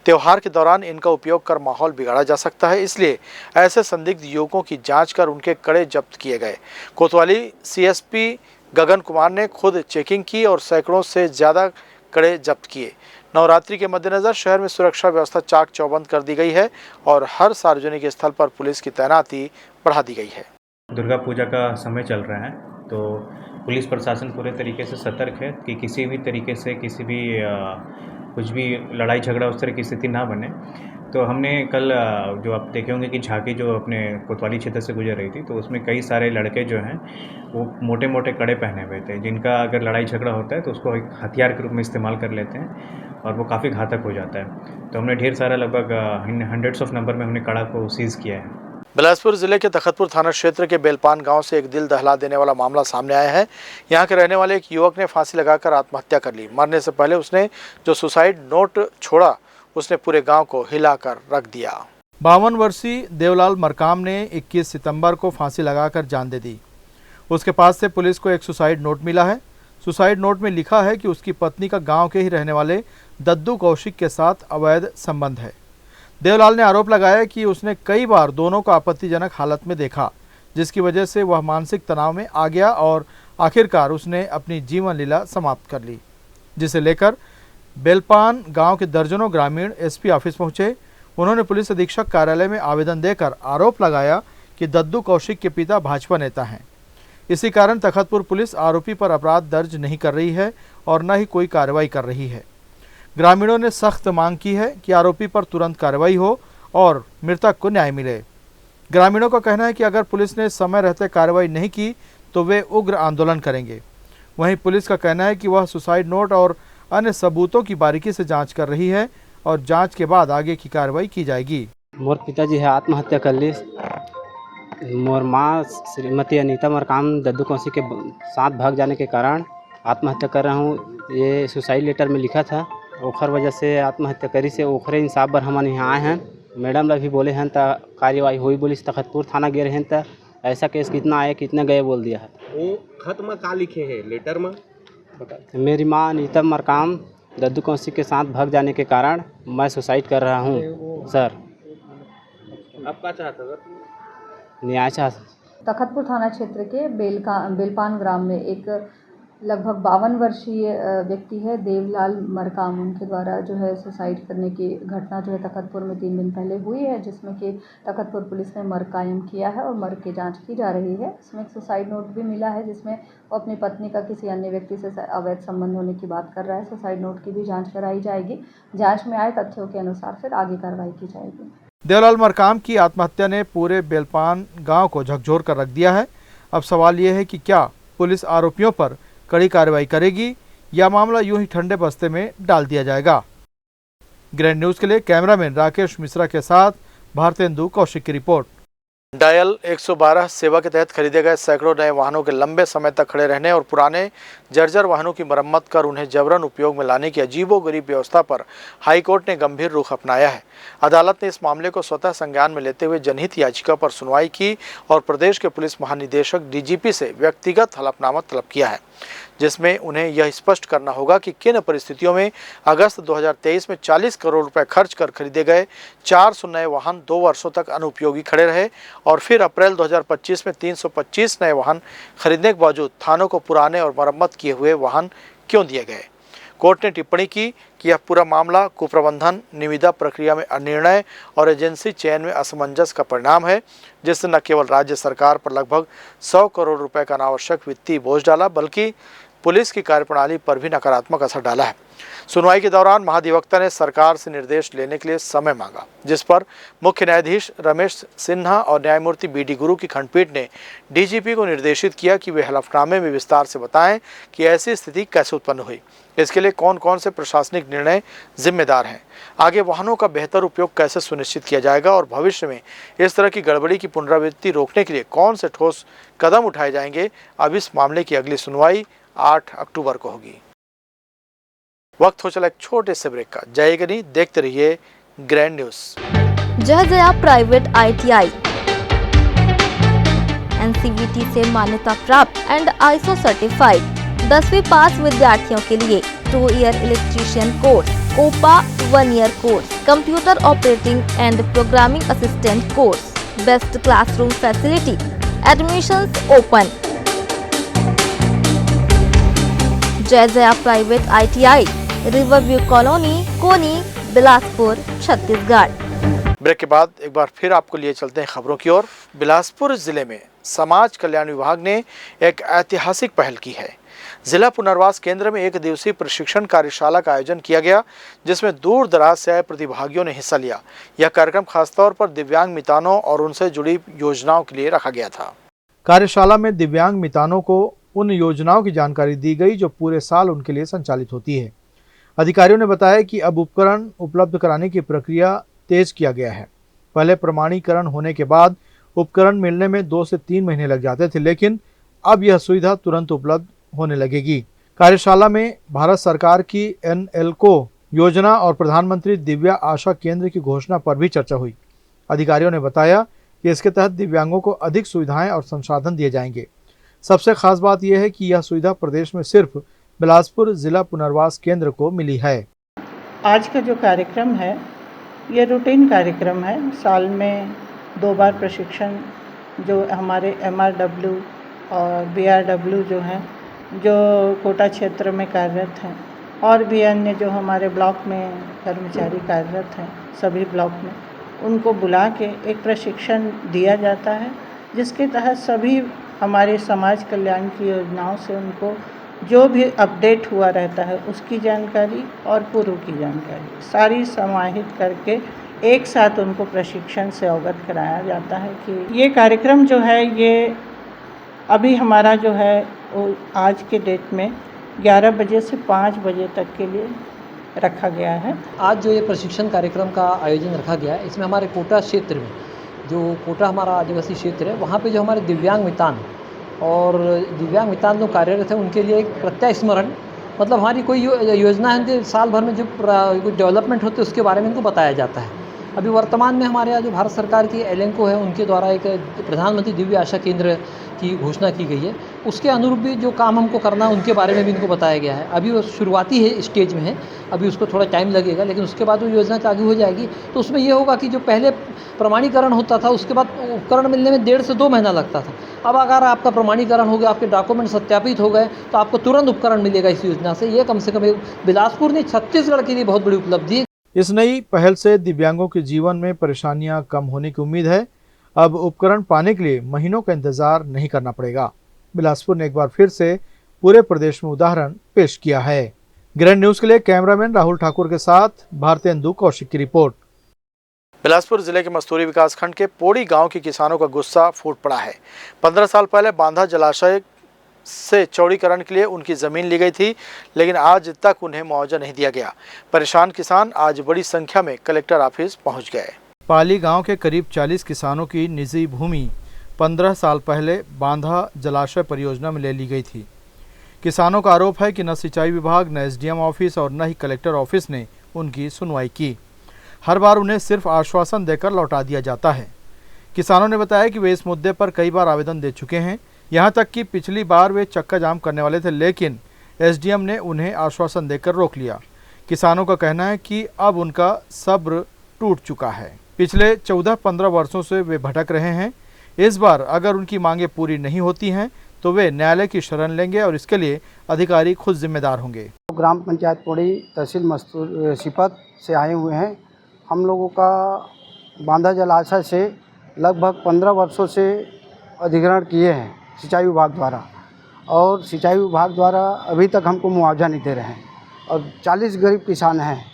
त्योहार के दौरान इनका उपयोग कर माहौल बिगाड़ा जा सकता है, इसलिए ऐसे संदिग्ध युवकों की जांच कर उनके कड़े जब्त किए गए। कोतवाली CSP गगन कुमार ने खुद चेकिंग की और सैकड़ों से ज़्यादा कड़े जब्त किए। नवरात्रि के मद्देनज़र शहर में सुरक्षा व्यवस्था चाक चौबंद कर दी गई है और हर सार्वजनिक स्थल पर पुलिस की तैनाती बढ़ा दी गई है। दुर्गा पूजा का समय चल रहा है, तो पुलिस प्रशासन पूरे तरीके से सतर्क है कि किसी भी तरीके से किसी भी कुछ भी लड़ाई झगड़ा उस तरह की स्थिति ना बने। तो हमने कल जो आप देखे होंगे कि झांकी जो अपने कोतवाली क्षेत्र से गुजर रही थी, तो उसमें कई सारे लड़के जो हैं वो मोटे मोटे कड़े पहने हुए थे, जिनका अगर लड़ाई झगड़ा होता है तो उसको एक हथियार के रूप में इस्तेमाल कर लेते हैं और वो काफ़ी घातक हो जाता है। तो हमने ढेर सारा लगभग हंड्रेड्स ऑफ नंबर में हमने कड़ा को सीज़ किया है। बिलासपुर जिले के तखतपुर थाना क्षेत्र के बेलपान गांव से एक दिल दहला देने वाला मामला सामने आया है। यहां के रहने वाले एक युवक ने फांसी लगाकर आत्महत्या कर ली। मरने से पहले उसने जो सुसाइड नोट छोड़ा, उसने पूरे गांव को हिलाकर रख दिया। 52 वर्षीय देवलाल मरकाम ने 21 सितंबर को फांसी लगाकर जान दे दी। उसके पास से पुलिस को एक सुसाइड नोट मिला है। सुसाइड नोट में लिखा है कि उसकी पत्नी का गाँव के ही रहने वाले दद्दू कौशिक के साथ अवैध संबंध है। देवलाल ने आरोप लगाया कि उसने कई बार दोनों को आपत्तिजनक हालत में देखा, जिसकी वजह से वह मानसिक तनाव में आ गया और आखिरकार उसने अपनी जीवन लीला समाप्त कर ली, जिसे लेकर बेलपान गांव के दर्जनों ग्रामीण SP ऑफिस पहुंचे। उन्होंने पुलिस अधीक्षक कार्यालय में आवेदन देकर आरोप लगाया कि दद्दू कौशिक के पिता भाजपा नेता हैं। इसी कारण तखतपुर पुलिस आरोपी पर अपराध दर्ज नहीं कर रही है और न ही कोई कार्रवाई कर रही है। ग्रामीणों ने सख्त मांग की है कि आरोपी पर तुरंत कार्रवाई हो और मृतक को न्याय मिले। ग्रामीणों का कहना है कि अगर पुलिस ने समय रहते कार्रवाई नहीं की तो वे उग्र आंदोलन करेंगे। वहीं पुलिस का कहना है कि वह सुसाइड नोट और अन्य सबूतों की बारीकी से जांच कर रही है और जांच के बाद आगे की कार्रवाई की जाएगी। मोर पिताजी है आत्महत्या कर ली। मोर माँ श्रीमती अनीता मरकाम दद्दू कौशिक के साथ भाग जाने के कारण आत्महत्या कर रहा हूँ। ये सुसाइड लेटर में लिखा था, ओखर वजह से आत्महत्या करी से ओखरे इंसाफ बर हमारे यहाँ आए हैं। मैडम ला भी बोले हैं तो कार्यवाही हुई बोली। तखतपुर थाना गए हैं तो ऐसा केस कितना आया कितना गए बोल दिया है। वो खत में का लिखे हैं लेटर में? मेरी माँ अनीता मरकाम दद्दू कौशिक के साथ भाग जाने के कारण मैं सुसाइड कर रहा हूँ सर। आप क्या चाहते सर? न्याय चाहते। तखतपुर थाना क्षेत्र के बेलपान ग्राम में एक लगभग 52 वर्षीय व्यक्ति है देवलाल मरकाम, उनके द्वारा जो है सुसाइड करने की घटना जो है तखतपुर में 3 दिन पहले हुई है, जिसमें कि तखतपुर पुलिस ने मर्ग कायम किया है और मर्ग की जांच की जा रही है। इसमें एक सुसाइड नोट भी मिला है जिसमें वो अपनी पत्नी का किसी अन्य व्यक्ति से अवैध संबंध होने की बात कर रहा है। सुसाइड नोट की भी जाँच कराई जाएगी। जाँच में आए तथ्यों के अनुसार फिर आगे कार्रवाई की जाएगी। देवलाल मरकाम की आत्महत्या ने पूरे बेलपान गांव को झकझोर कर रख दिया है। अब सवाल ये है कि क्या पुलिस आरोपियों पर कड़ी कार्रवाई करेगी या मामला यूं ही ठंडे बस्ते में डाल दिया जाएगा। ग्रैंड न्यूज के लिए कैमरामैन राकेश मिश्रा के साथ भारतेंदु कौशिक की रिपोर्ट। डायल 112 सेवा के तहत खरीदे गए सैकड़ों नए वाहनों के लंबे समय तक खड़े रहने और पुराने जर्जर वाहनों की मरम्मत कर उन्हें जबरन उपयोग में लाने की अजीबोगरीब व्यवस्था पर हाईकोर्ट ने गंभीर रुख अपनाया है। अदालत ने इस मामले को स्वतः संज्ञान में लेते हुए जनहित याचिका पर सुनवाई की और प्रदेश के पुलिस महानिदेशक डीजीपी से व्यक्तिगत हलफनामा तलब किया है, जिसमें उन्हें यह स्पष्ट करना होगा कि किन परिस्थितियों में अगस्त 2023 में 40 करोड़ रुपए खर्च कर खरीदे गए 400 नए वाहन 2 वर्षों तक अनुपयोगी खड़े रहे और फिर अप्रैल 2025 में 325 नए वाहन खरीदने के बावजूद थानों को पुराने और मरम्मत किए हुए वाहन क्यों दिए गए। कोर्ट ने टिप्पणी की कि यह पूरा मामला कुप्रबंधन, निविदा प्रक्रिया में अनिर्णय और एजेंसी चयन में असमंजस का परिणाम है, जिसने न केवल राज्य सरकार पर लगभग 100 करोड़ रुपए का अनावश्यक वित्तीय बोझ डाला बल्कि पुलिस की कार्यप्रणाली पर भी नकारात्मक असर डाला है। सुनवाई के दौरान महाधिवक्ता ने सरकार से निर्देश लेने के लिए समय मांगा, जिस पर मुख्य न्यायाधीश रमेश सिन्हा और न्यायमूर्ति बीडी गुरु की खंडपीठ ने डीजीपी को निर्देशित किया कि वे हलफनामे में विस्तार से बताएं कि ऐसी स्थिति कैसे उत्पन्न हुई, इसके लिए कौन कौन से प्रशासनिक निर्णय जिम्मेदार हैं, आगे वाहनों का बेहतर उपयोग कैसे सुनिश्चित किया जाएगा और भविष्य में इस तरह की गड़बड़ी की पुनरावृत्ति रोकने के लिए कौन से ठोस कदम उठाए जाएंगे। अब इस मामले की अगली सुनवाई 8 अक्टूबर को होगी। वक्त हो चला एक छोटे से ब्रेक का। जाइएगा नहीं, देखते रहिए ग्रैंड न्यूज। जय जया प्राइवेट ITI NCVT से मान्यता प्राप्त एंड ISO सर्टिफाइड 10वीं पास विद्यार्थियों के लिए 2 year electrician course, COPA 1 year course, computer operating and programming assistant course, best classroom facility, admissions open. Jai Jaya private ITI, Riverview colony, Koni, Bilaspur, Chhattisgarh. Break के बाद एक बार फिर आपको लिए चलते हैं खबरों की ओर। बिलासपुर जिले में समाज कल्याण विभाग ने एक ऐतिहासिक पहल की है। जिला पुनर्वास केंद्र में 1 दिवसीय प्रशिक्षण कार्यशाला का आयोजन किया गया, जिसमें दूर दराज से आए प्रतिभागियों ने हिस्सा लिया। यह कार्यक्रम खासतौर पर दिव्यांग मितानों और उनसे जुड़ी योजनाओं के लिए रखा गया था। कार्यशाला में दिव्यांग मितानों को उन योजनाओं की जानकारी दी गई जो पूरे साल उनके लिए संचालित होती है। अधिकारियों ने बताया कि अब उपकरण उपलब्ध कराने की प्रक्रिया तेज किया गया है। पहले प्रमाणीकरण होने के बाद उपकरण मिलने में 2 से 3 महीने लग जाते थे, लेकिन अब यह सुविधा तुरंत उपलब्ध होने लगेगी। कार्यशाला में भारत सरकार की NLCO योजना और प्रधानमंत्री दिव्या आशा केंद्र की घोषणा पर भी चर्चा हुई। अधिकारियों ने बताया कि इसके तहत दिव्यांगों को अधिक सुविधाएं और संसाधन दिए जाएंगे। सबसे खास बात यह है कि यह सुविधा प्रदेश में सिर्फ बिलासपुर जिला पुनर्वास केंद्र को मिली है। आज का जो कार्यक्रम है ये रूटीन कार्यक्रम है। साल में 2 बार प्रशिक्षण जो हमारे MRW और BRW जो हैं, जो कोटा क्षेत्र में कार्यरत हैं और भी अन्य जो हमारे ब्लॉक में कर्मचारी कार्यरत हैं, सभी ब्लॉक में उनको बुला के एक प्रशिक्षण दिया जाता है, जिसके तहत सभी हमारे समाज कल्याण की योजनाओं से उनको जो भी अपडेट हुआ रहता है उसकी जानकारी और पूर्व की जानकारी सारी समाहित करके एक साथ उनको प्रशिक्षण से अवगत कराया जाता है कि ये कार्यक्रम जो है ये अभी हमारा जो है वो आज के डेट में 11 बजे से 5 बजे तक के लिए रखा गया है। आज जो ये प्रशिक्षण कार्यक्रम का आयोजन रखा गया है, इसमें हमारे कोटा क्षेत्र में, जो कोटा हमारा आदिवासी क्षेत्र है, वहाँ पे जो हमारे दिव्यांग मितान और दिव्यांग मितान जो कार्यरत है उनके लिए एक प्रत्यास्मरण, मतलब हमारी कोई योजना है जो साल भर में जो कुछ डेवलपमेंट होते हैं उसके बारे में उनको बताया जाता है। अभी वर्तमान में हमारे यहाँ जो भारत सरकार की एलेंको है उनके द्वारा एक प्रधानमंत्री दिव्य आशा केंद्र की घोषणा की गई है, उसके अनुरूप भी जो काम हमको करना है उनके बारे में भी इनको बताया गया है। अभी वो शुरुआती है स्टेज में है, अभी उसको थोड़ा टाइम लगेगा, लेकिन उसके बाद वो योजना चालू हो जाएगी। तो उसमें ये होगा कि जो पहले प्रमाणीकरण होता था उसके बाद उपकरण मिलने में 1.5 से 2 महीना लगता था। अब अगर आपका प्रमाणीकरण हो गया, आपके डॉक्यूमेंट सत्यापित हो गए, तो आपको तुरंत उपकरण मिलेगा इस योजना से। ये कम से कम बिलासपुर ने छत्तीसगढ़ के लिए बहुत बड़ी उपलब्धि है। इस नई पहल से दिव्यांगों के जीवन में परेशानियां कम होने की उम्मीद है। अब उपकरण पाने के लिए महीनों का इंतजार नहीं करना पड़ेगा। बिलासपुर ने एक बार फिर से पूरे प्रदेश में उदाहरण पेश किया है। ग्रैंड न्यूज के लिए कैमरामैन राहुल ठाकुर के साथ भारतेंदु कौशिक की रिपोर्ट। बिलासपुर जिले के मस्तूरी विकासखंड के पोड़ी गांव के किसानों का गुस्सा फूट पड़ा है। 15 साल पहले बांधा जलाशय से चौड़ीकरण के लिए उनकी जमीन ली गई थी, लेकिन आज तक उन्हें मुआवजा नहीं दिया गया। परेशान किसान आज बड़ी संख्या में कलेक्टर ऑफिस पहुंच गए। पाली गांव के करीब 40 किसानों की निजी भूमि 15 साल पहले बांधा जलाशय परियोजना में ले ली गई थी। किसानों का आरोप है कि न सिंचाई विभाग, न एसडीएम ऑफिस और न ही कलेक्टर ऑफिस ने उनकी सुनवाई की। हर बार उन्हें सिर्फ आश्वासन देकर लौटा दिया जाता है। किसानों ने बताया कि वे इस मुद्दे पर कई बार आवेदन दे चुके हैं। यहाँ तक कि पिछली बार वे चक्का जाम करने वाले थे, लेकिन एसडीएम ने उन्हें आश्वासन देकर रोक लिया। किसानों का कहना है कि अब उनका सब्र टूट चुका है। पिछले 14-15 वर्षों से वे भटक रहे हैं। इस बार अगर उनकी मांगें पूरी नहीं होती हैं तो वे न्यायालय की शरण लेंगे और इसके लिए अधिकारी खुद जिम्मेदार होंगे। ग्राम पंचायत पोड़ी, तहसील मस्तूर सिपत से आए हुए हैं। हम लोगों का बांधा जलाशय से लगभग 15 वर्षों से अधिग्रहण किए हैं सिंचाई विभाग द्वारा, और सिंचाई विभाग द्वारा अभी तक हमको मुआवजा नहीं दे रहे हैं। और 40 गरीब किसान हैं।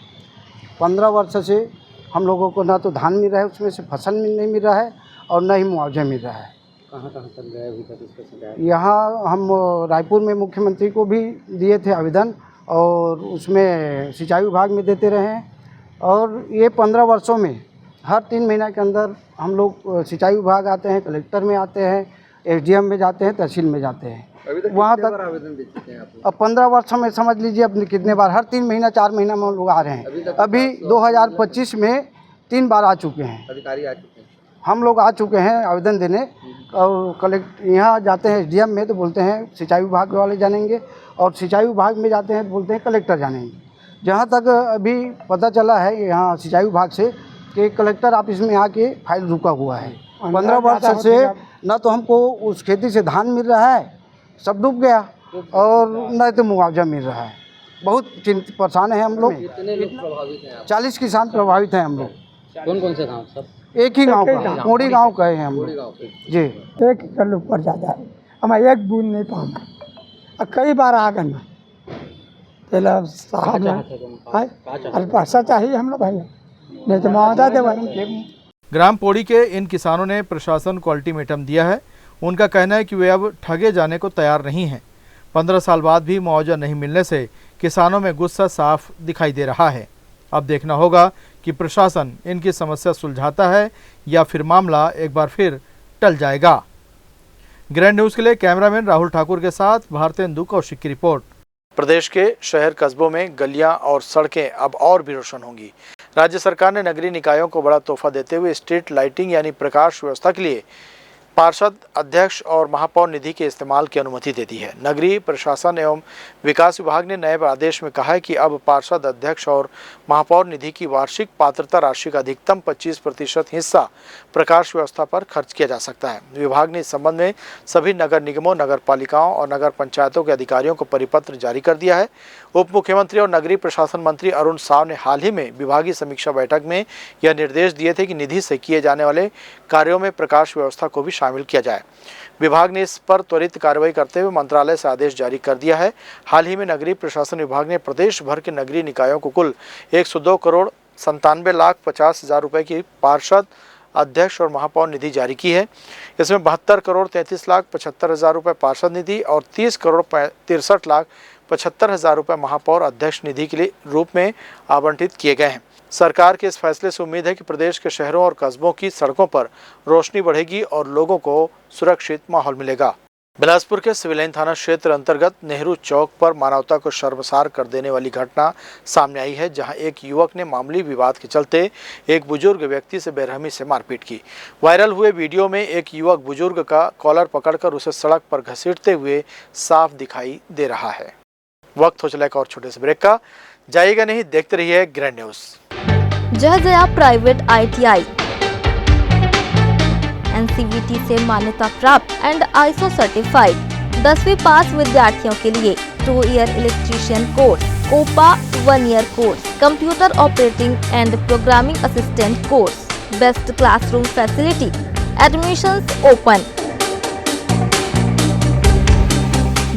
15 वर्ष से हम लोगों को ना तो धान मिल रहा है, उसमें से फसल नहीं मिल रहा है, और न ही मुआवजा मिल रहा है। कहाँ तक गए अभी तक इसका शिकायत? यहाँ हम रायपुर में मुख्यमंत्री को भी दिए थे आवेदन, और उसमें सिंचाई विभाग में देते रहे हैं। और ये 15 वर्षों में हर 3 महीना के अंदर हम लोग सिंचाई विभाग आते हैं, कलेक्टर में आते हैं, एसडीएम में जाते हैं, तहसील में जाते हैं। वहाँ तक आवेदन दे चुके हैं आप? अब 15 वर्षों में समझ लीजिए अब कितने बार, हर 3 महीना 4 महीना में हम लोग आ रहे हैं। अभी 2025 में 3 बार आ चुके हैं, अधिकारी आ चुके हैं। हम लोग आ चुके हैं आवेदन देने। और कलेक्टर यहाँ जाते हैं एसडीएम में तो बोलते हैं सिंचाई विभाग वाले जानेंगे, और सिंचाई विभाग में जाते हैं तो बोलते हैं कलेक्टर जानेंगे। जहाँ तक अभी पता चला है यहाँ सिंचाई विभाग से कि कलेक्टर ऑफिस में आके फाइल रुका हुआ है। 15 वर्ष से न तो हमको उस खेती से धान मिल रहा है, सब डूब गया, और न तो मुआवजा मिल रहा है। बहुत चिंतित परेशान है हम लोग। कितने लोग प्रभावित हैं? 40 किसान प्रभावित हैं हम लोग। कौन कौन से गाँव? सब एक ही गांव का, पोड़ी गांव का है हम लोग जी। 1 एकड़ ऊपर ज़्यादा है, हम एक बूंद नहीं पाऊँगा। और कई बार आ गए ना पहले साहब अरे पैसा चाहिए हम लोग भैया, नहीं तो मुआवजा दे भाई। ग्राम पोड़ी के इन किसानों ने प्रशासन को अल्टीमेटम दिया है। उनका कहना है कि वे अब ठगे जाने को तैयार नहीं हैं। 15 साल बाद भी मुआवजा नहीं मिलने से किसानों में गुस्सा साफ दिखाई दे रहा है। अब देखना होगा कि प्रशासन इनकी समस्या सुलझाता है या फिर मामला एक बार फिर टल जाएगा। ग्रैंड न्यूज़ के लिए कैमरामैन राहुल ठाकुर के साथ भारतेंदु कौशिक की रिपोर्ट। प्रदेश के शहर कस्बों में गलियां और सड़कें अब और भी रोशन होंगी। राज्य सरकार ने नगरीय निकायों को बड़ा तोहफा देते हुए स्ट्रीट लाइटिंग यानी प्रकाश व्यवस्था के लिए पार्षद अध्यक्ष और महापौर निधि के इस्तेमाल की अनुमति दे दी है। नगरीय प्रशासन एवं विकास विभाग ने नए आदेश में कहा है कि अब पार्षद अध्यक्ष और महापौर निधि की वार्षिक पात्रता राशि का अधिकतम 25% हिस्सा प्रकाश व्यवस्था पर खर्च किया जा सकता है। विभाग ने इस संबंध में सभी नगर निगमों, नगर पालिकाओं और नगर पंचायतों के अधिकारियों को परिपत्र जारी कर दिया है। उप मुख्यमंत्री और नगरीय प्रशासन मंत्री अरुण साव ने हाल ही में विभागीय समीक्षा बैठक में यह निर्देश दिए थे कि निधि से किए जाने वाले कार्यों में प्रकाश व्यवस्था को भी शामिल किया जाए। विभाग ने इस पर त्वरित कार्रवाई करते हुए मंत्रालय से आदेश जारी कर दिया है। हाल ही में नगरीय प्रशासन विभाग ने प्रदेश भर के नगरीय निकायों को कुल 102 करोड़ 97,50,000 रुपए की पार्षद अध्यक्ष और महापौर निधि जारी की है। इसमें 72 करोड़ 33,75,000 रुपए पार्षद निधि और 30 करोड़ 63,75,000 रुपए महापौर अध्यक्ष निधि के लिए रूप में आवंटित किए गए हैं। सरकार के इस फैसले से उम्मीद है कि प्रदेश के शहरों और कस्बों की सड़कों पर रोशनी बढ़ेगी और लोगों को सुरक्षित माहौल मिलेगा। बिलासपुर के सिविल लाइन थाना क्षेत्र अंतर्गत नेहरू चौक पर मानवता को शर्मसार कर देने वाली घटना सामने आई है, जहां एक युवक ने मामूली विवाद के चलते एक बुजुर्ग व्यक्ति से बेरहमी से मारपीट की। वायरल हुए वीडियो में एक युवक बुजुर्ग का कॉलर पकड़कर उसे सड़क पर घसीटते हुए साफ दिखाई दे रहा है। वक्त हो चला एक और छोटे से ब्रेक का, जाइएगा नहीं, देखते रहिए grand news. Jaya private ITI NCVT से मान्यता प्राप्त एंड ISO सर्टिफाइड 10वीं पास विद्यार्थियों के लिए 2 year electrician course, COPA 1 year course, computer operating and programming assistant course, best classroom facility, admissions open.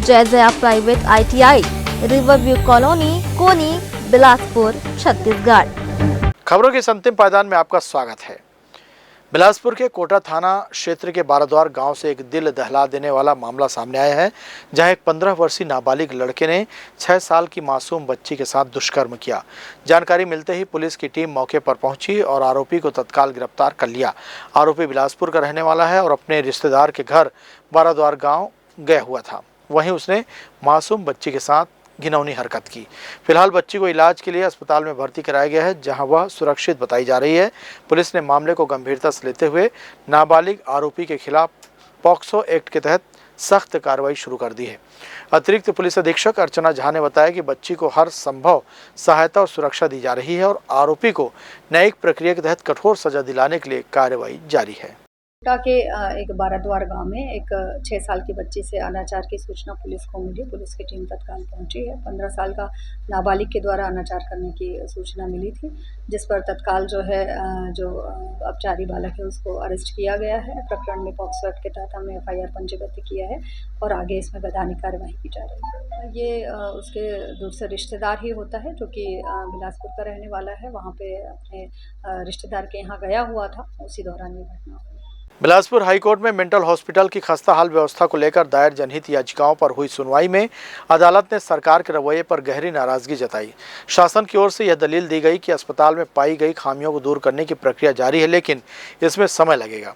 Jaya private ITI, Riverview colony, Koni, Bilaspur, Chhattisgarh. खबरों के इस अंतिम पायदान में आपका स्वागत है। बिलासपुर के कोटा थाना क्षेत्र के बाराद्वार गांव से एक दिल दहला देने वाला मामला सामने आया है, जहां एक 15 वर्षीय नाबालिग लड़के ने 6 साल की मासूम बच्ची के साथ दुष्कर्म किया। जानकारी मिलते ही पुलिस की टीम मौके पर पहुंची और आरोपी को तत्काल गिरफ्तार कर लिया। आरोपी बिलासपुर का रहने वाला है और अपने रिश्तेदार के घर बाराद्वार गाँव गया हुआ था। वहीं उसने मासूम बच्ची के साथ घिनौनी हरकत की। फिलहाल बच्ची को इलाज के लिए अस्पताल में भर्ती कराया गया है, जहां वह सुरक्षित बताई जा रही है। पुलिस ने मामले को गंभीरता से लेते हुए नाबालिग आरोपी के खिलाफ पॉक्सो एक्ट के तहत सख्त कार्रवाई शुरू कर दी है। अतिरिक्त पुलिस अधीक्षक अर्चना झा ने बताया कि बच्ची को हर संभव सहायता और सुरक्षा दी जा रही है और आरोपी को न्यायिक प्रक्रिया के तहत कठोर सजा दिलाने के लिए कार्रवाई जारी है। कोटा के एक बाराद्वार गांव में एक 6 साल की बच्ची से अनाचार की सूचना पुलिस को मिली। पुलिस की टीम तत्काल पहुंची है। 15 साल का नाबालिग के द्वारा अनाचार करने की सूचना मिली थी, जिस पर तत्काल जो है जो अपचारी बालक है उसको अरेस्ट किया गया है। प्रकरण में पॉक्सो एक्ट के तहत हमने FIR पंजीबद्ध किया है और आगे इसमें वैधानिक कार्यवाही की जा रही है। ये उसके दूसरे रिश्तेदार ही होता है, जो कि बिलासपुर का रहने वाला है। वहाँ पे अपने रिश्तेदार के यहाँ गया हुआ था, उसी दौरान ये घटना हुई। बिलासपुर हाईकोर्ट में मेंटल हॉस्पिटल की खस्ताहाल व्यवस्था को लेकर दायर जनहित याचिकाओं पर हुई सुनवाई में अदालत ने सरकार के रवैये पर गहरी नाराजगी जताई। शासन की ओर से यह दलील दी गई कि अस्पताल में पाई गई खामियों को दूर करने की प्रक्रिया जारी है, लेकिन इसमें समय लगेगा।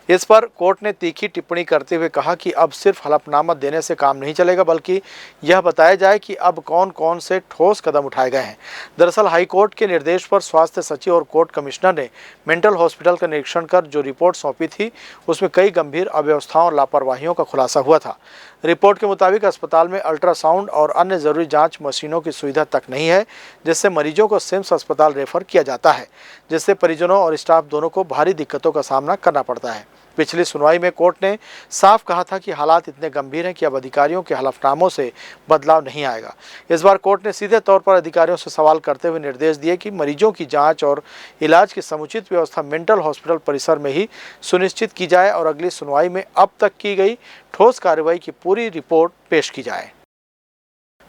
इस पर कोर्ट ने तीखी टिप्पणी करते हुए कहा कि अब सिर्फ हलफनामा देने से काम नहीं चलेगा, बल्कि यह बताया जाए कि अब कौन कौन से ठोस कदम उठाए गए हैं। दरअसल हाईकोर्ट के निर्देश पर स्वास्थ्य सचिव और कोर्ट कमिश्नर ने मेंटल हॉस्पिटल का निरीक्षण कर जो रिपोर्ट सौंपी थी, उसमें कई गंभीर अव्यवस्थाओं और लापरवाहियों का खुलासा हुआ था। रिपोर्ट के मुताबिक अस्पताल में अल्ट्रासाउंड और अन्य जरूरी जांच मशीनों की सुविधा तक नहीं है, जिससे मरीजों को सिम्स अस्पताल रेफर किया जाता है, जिससे परिजनों और स्टाफ दोनों को भारी दिक्कतों का सामना करना पड़ता है। पिछली सुनवाई में कोर्ट ने साफ कहा था कि हालात इतने गंभीर हैं कि अब अधिकारियों के हलफनामों से बदलाव नहीं आएगा। इस बार कोर्ट ने सीधे तौर पर अधिकारियों से सवाल करते हुए निर्देश दिए कि मरीजों की जांच और इलाज की समुचित व्यवस्था मेंटल हॉस्पिटल परिसर में ही सुनिश्चित की जाए और अगली सुनवाई में अब तक की गई ठोस कार्रवाई की पूरी रिपोर्ट पेश की जाए।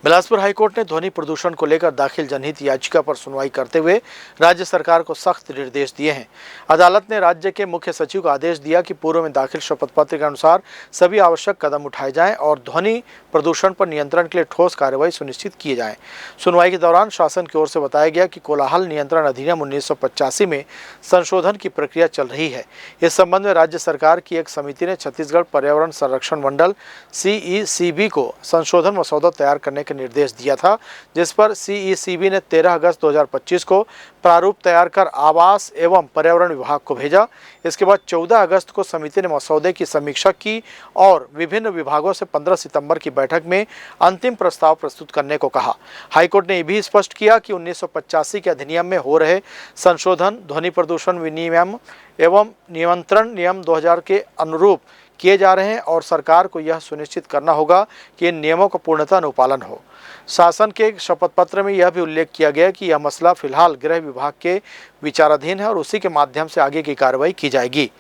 बिलासपुर हाईकोर्ट ने ध्वनि प्रदूषण को लेकर दाखिल जनहित याचिका पर सुनवाई करते हुए राज्य सरकार को सख्त निर्देश दिए हैं। अदालत ने राज्य के मुख्य सचिव को आदेश दिया कि पूर्व में दाखिल शपथ पत्र के अनुसार सभी आवश्यक कदम उठाए जाएं और ध्वनि प्रदूषण पर नियंत्रण के लिए ठोस कार्रवाई सुनिश्चित की जाए। सुनवाई के दौरान शासन की ओर से बताया गया कि कोलाहल नियंत्रण अधिनियम 1985 में संशोधन की प्रक्रिया चल रही है। इस संबंध में राज्य सरकार की एक समिति ने छत्तीसगढ़ पर्यावरण संरक्षण मंडल CECB को संशोधन मसौदा तैयार करने के निर्देश दिया था, जिस पर CECB ने 13 अगस्त 2025 को प्रारूप तैयार कर आवास एवं पर्यावरण विभाग को भेजा। इसके बाद 14 अगस्त को समिति ने मसौदे की समीक्षा की और विभिन्न विभागों से 15 सितंबर की बैठक में अंतिम प्रस्ताव प्रस्तुत करने को कहा। हाईकोर्ट ने यह भी स्पष्ट किया कि 1985 के अधिनियम में हो रहे संशोधन ध्वनि प्रदूषण विनियम एवं नियंत्रण नियम 2000 के अनुरूप किए जा रहे हैं और सरकार को यह सुनिश्चित करना होगा कि इन नियमों का पूर्णतः अनुपालन हो। शासन के शपथ पत्र में यह भी उल्लेख किया गया कि यह मसला फिलहाल गृह विभाग के विचाराधीन है और उसी के माध्यम से आगे की कार्रवाई की जाएगी।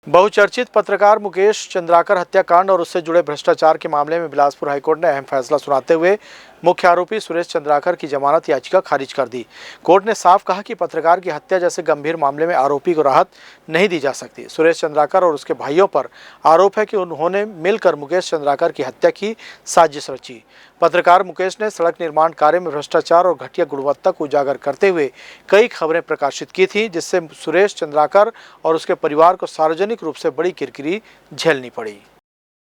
बहुचर्चित पत्रकार मुकेश चंद्राकर हत्याकांड और उससे जुड़े भ्रष्टाचार के मामले में बिलासपुर हाईकोर्ट ने अहम फैसला सुनाते हुए मुख्य आरोपी सुरेश चंद्राकर की जमानत याचिका खारिज कर दी। कोर्ट ने साफ कहा कि पत्रकार की हत्या जैसे गंभीर मामले में आरोपी को राहत नहीं दी जा सकती। सुरेश चंद्राकर और उसके भाइयों पर आरोप है कि उन्होंने मिलकर मुकेश चंद्राकर की हत्या की साजिश रची। पत्रकार मुकेश ने सड़क निर्माण कार्य में भ्रष्टाचार और घटिया गुणवत्ता को उजागर करते हुए कई खबरें प्रकाशित की थी, जिससे सुरेश चंद्राकर और उसके परिवार को सार्वजनिक रूप से बड़ी किरकिरी झेलनी पड़ी।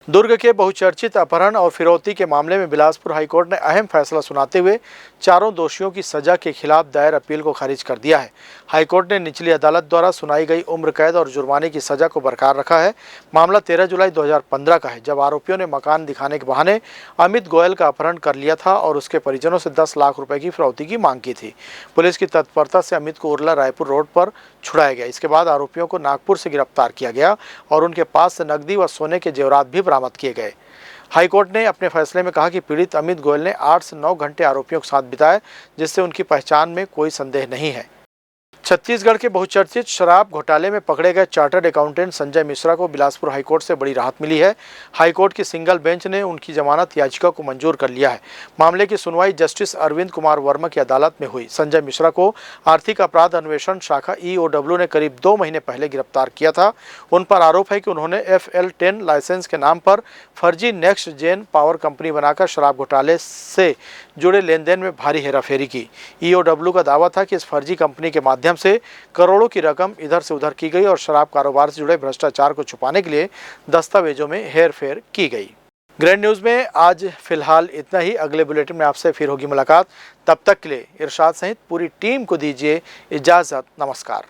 दुर्ग के बहुचर्चित अपहरण और फिरौती के मामले में बिलासपुर हाईकोर्ट ने अहम फैसला सुनाते हुए चारों दोषियों की सजा के खिलाफ दायर अपील को खारिज कर दिया है। हाईकोर्ट ने निचली अदालत द्वारा सुनाई गई उम्र कैद और जुर्माने की सजा को बरकरार रखा है। मामला 13 जुलाई 2015 का है, जब आरोपियों ने मकान दिखाने के बहाने अमित गोयल का अपहरण कर लिया था और उसके परिजनों से 10 लाख रुपए की फिरौती की मांग की थी। पुलिस की तत्परता से अमित को उरला रायपुर रोड पर छुड़ाया गया। इसके बाद आरोपियों को नागपुर से गिरफ्तार किया गया और उनके पास से नकदी व सोने के जेवरात भी बरामद किए गए। हाईकोर्ट ने अपने फैसले में कहा कि पीड़ित अमित गोयल ने 8 से 9 घंटे आरोपियों के साथ बिताए, जिससे उनकी पहचान में कोई संदेह नहीं है। छत्तीसगढ़ के बहुचर्चित शराब घोटाले में पकड़े गए चार्टर्ड अकाउंटेंट संजय मिश्रा को बिलासपुर हाईकोर्ट से बड़ी राहत मिली है। हाईकोर्ट की सिंगल बेंच ने उनकी जमानत याचिका को मंजूर कर लिया है। मामले की सुनवाई जस्टिस अरविंद कुमार वर्मा की अदालत में हुई। संजय मिश्रा को आर्थिक अपराध अन्वेषण शाखा EOW ने करीब 2 महीने पहले गिरफ्तार किया था। उन पर आरोप है कि उन्होंने FL10 लाइसेंस के नाम पर फर्जी नेक्स्ट जेन पावर कंपनी बनाकर शराब घोटाले से जुड़े लेन देन में भारी हेराफेरी की। EOW का दावा था कि इस फर्जी कंपनी के माध्यम से करोड़ों की रकम इधर से उधर की गई और शराब कारोबार से जुड़े भ्रष्टाचार को छुपाने के लिए दस्तावेजों में हेरफेर की गई। ग्रैंड न्यूज में आज फिलहाल इतना ही। अगले बुलेटिन में आपसे फिर होगी मुलाकात। तब तक के लिए इरशाद सहित पूरी टीम को दीजिए इजाजत। नमस्कार।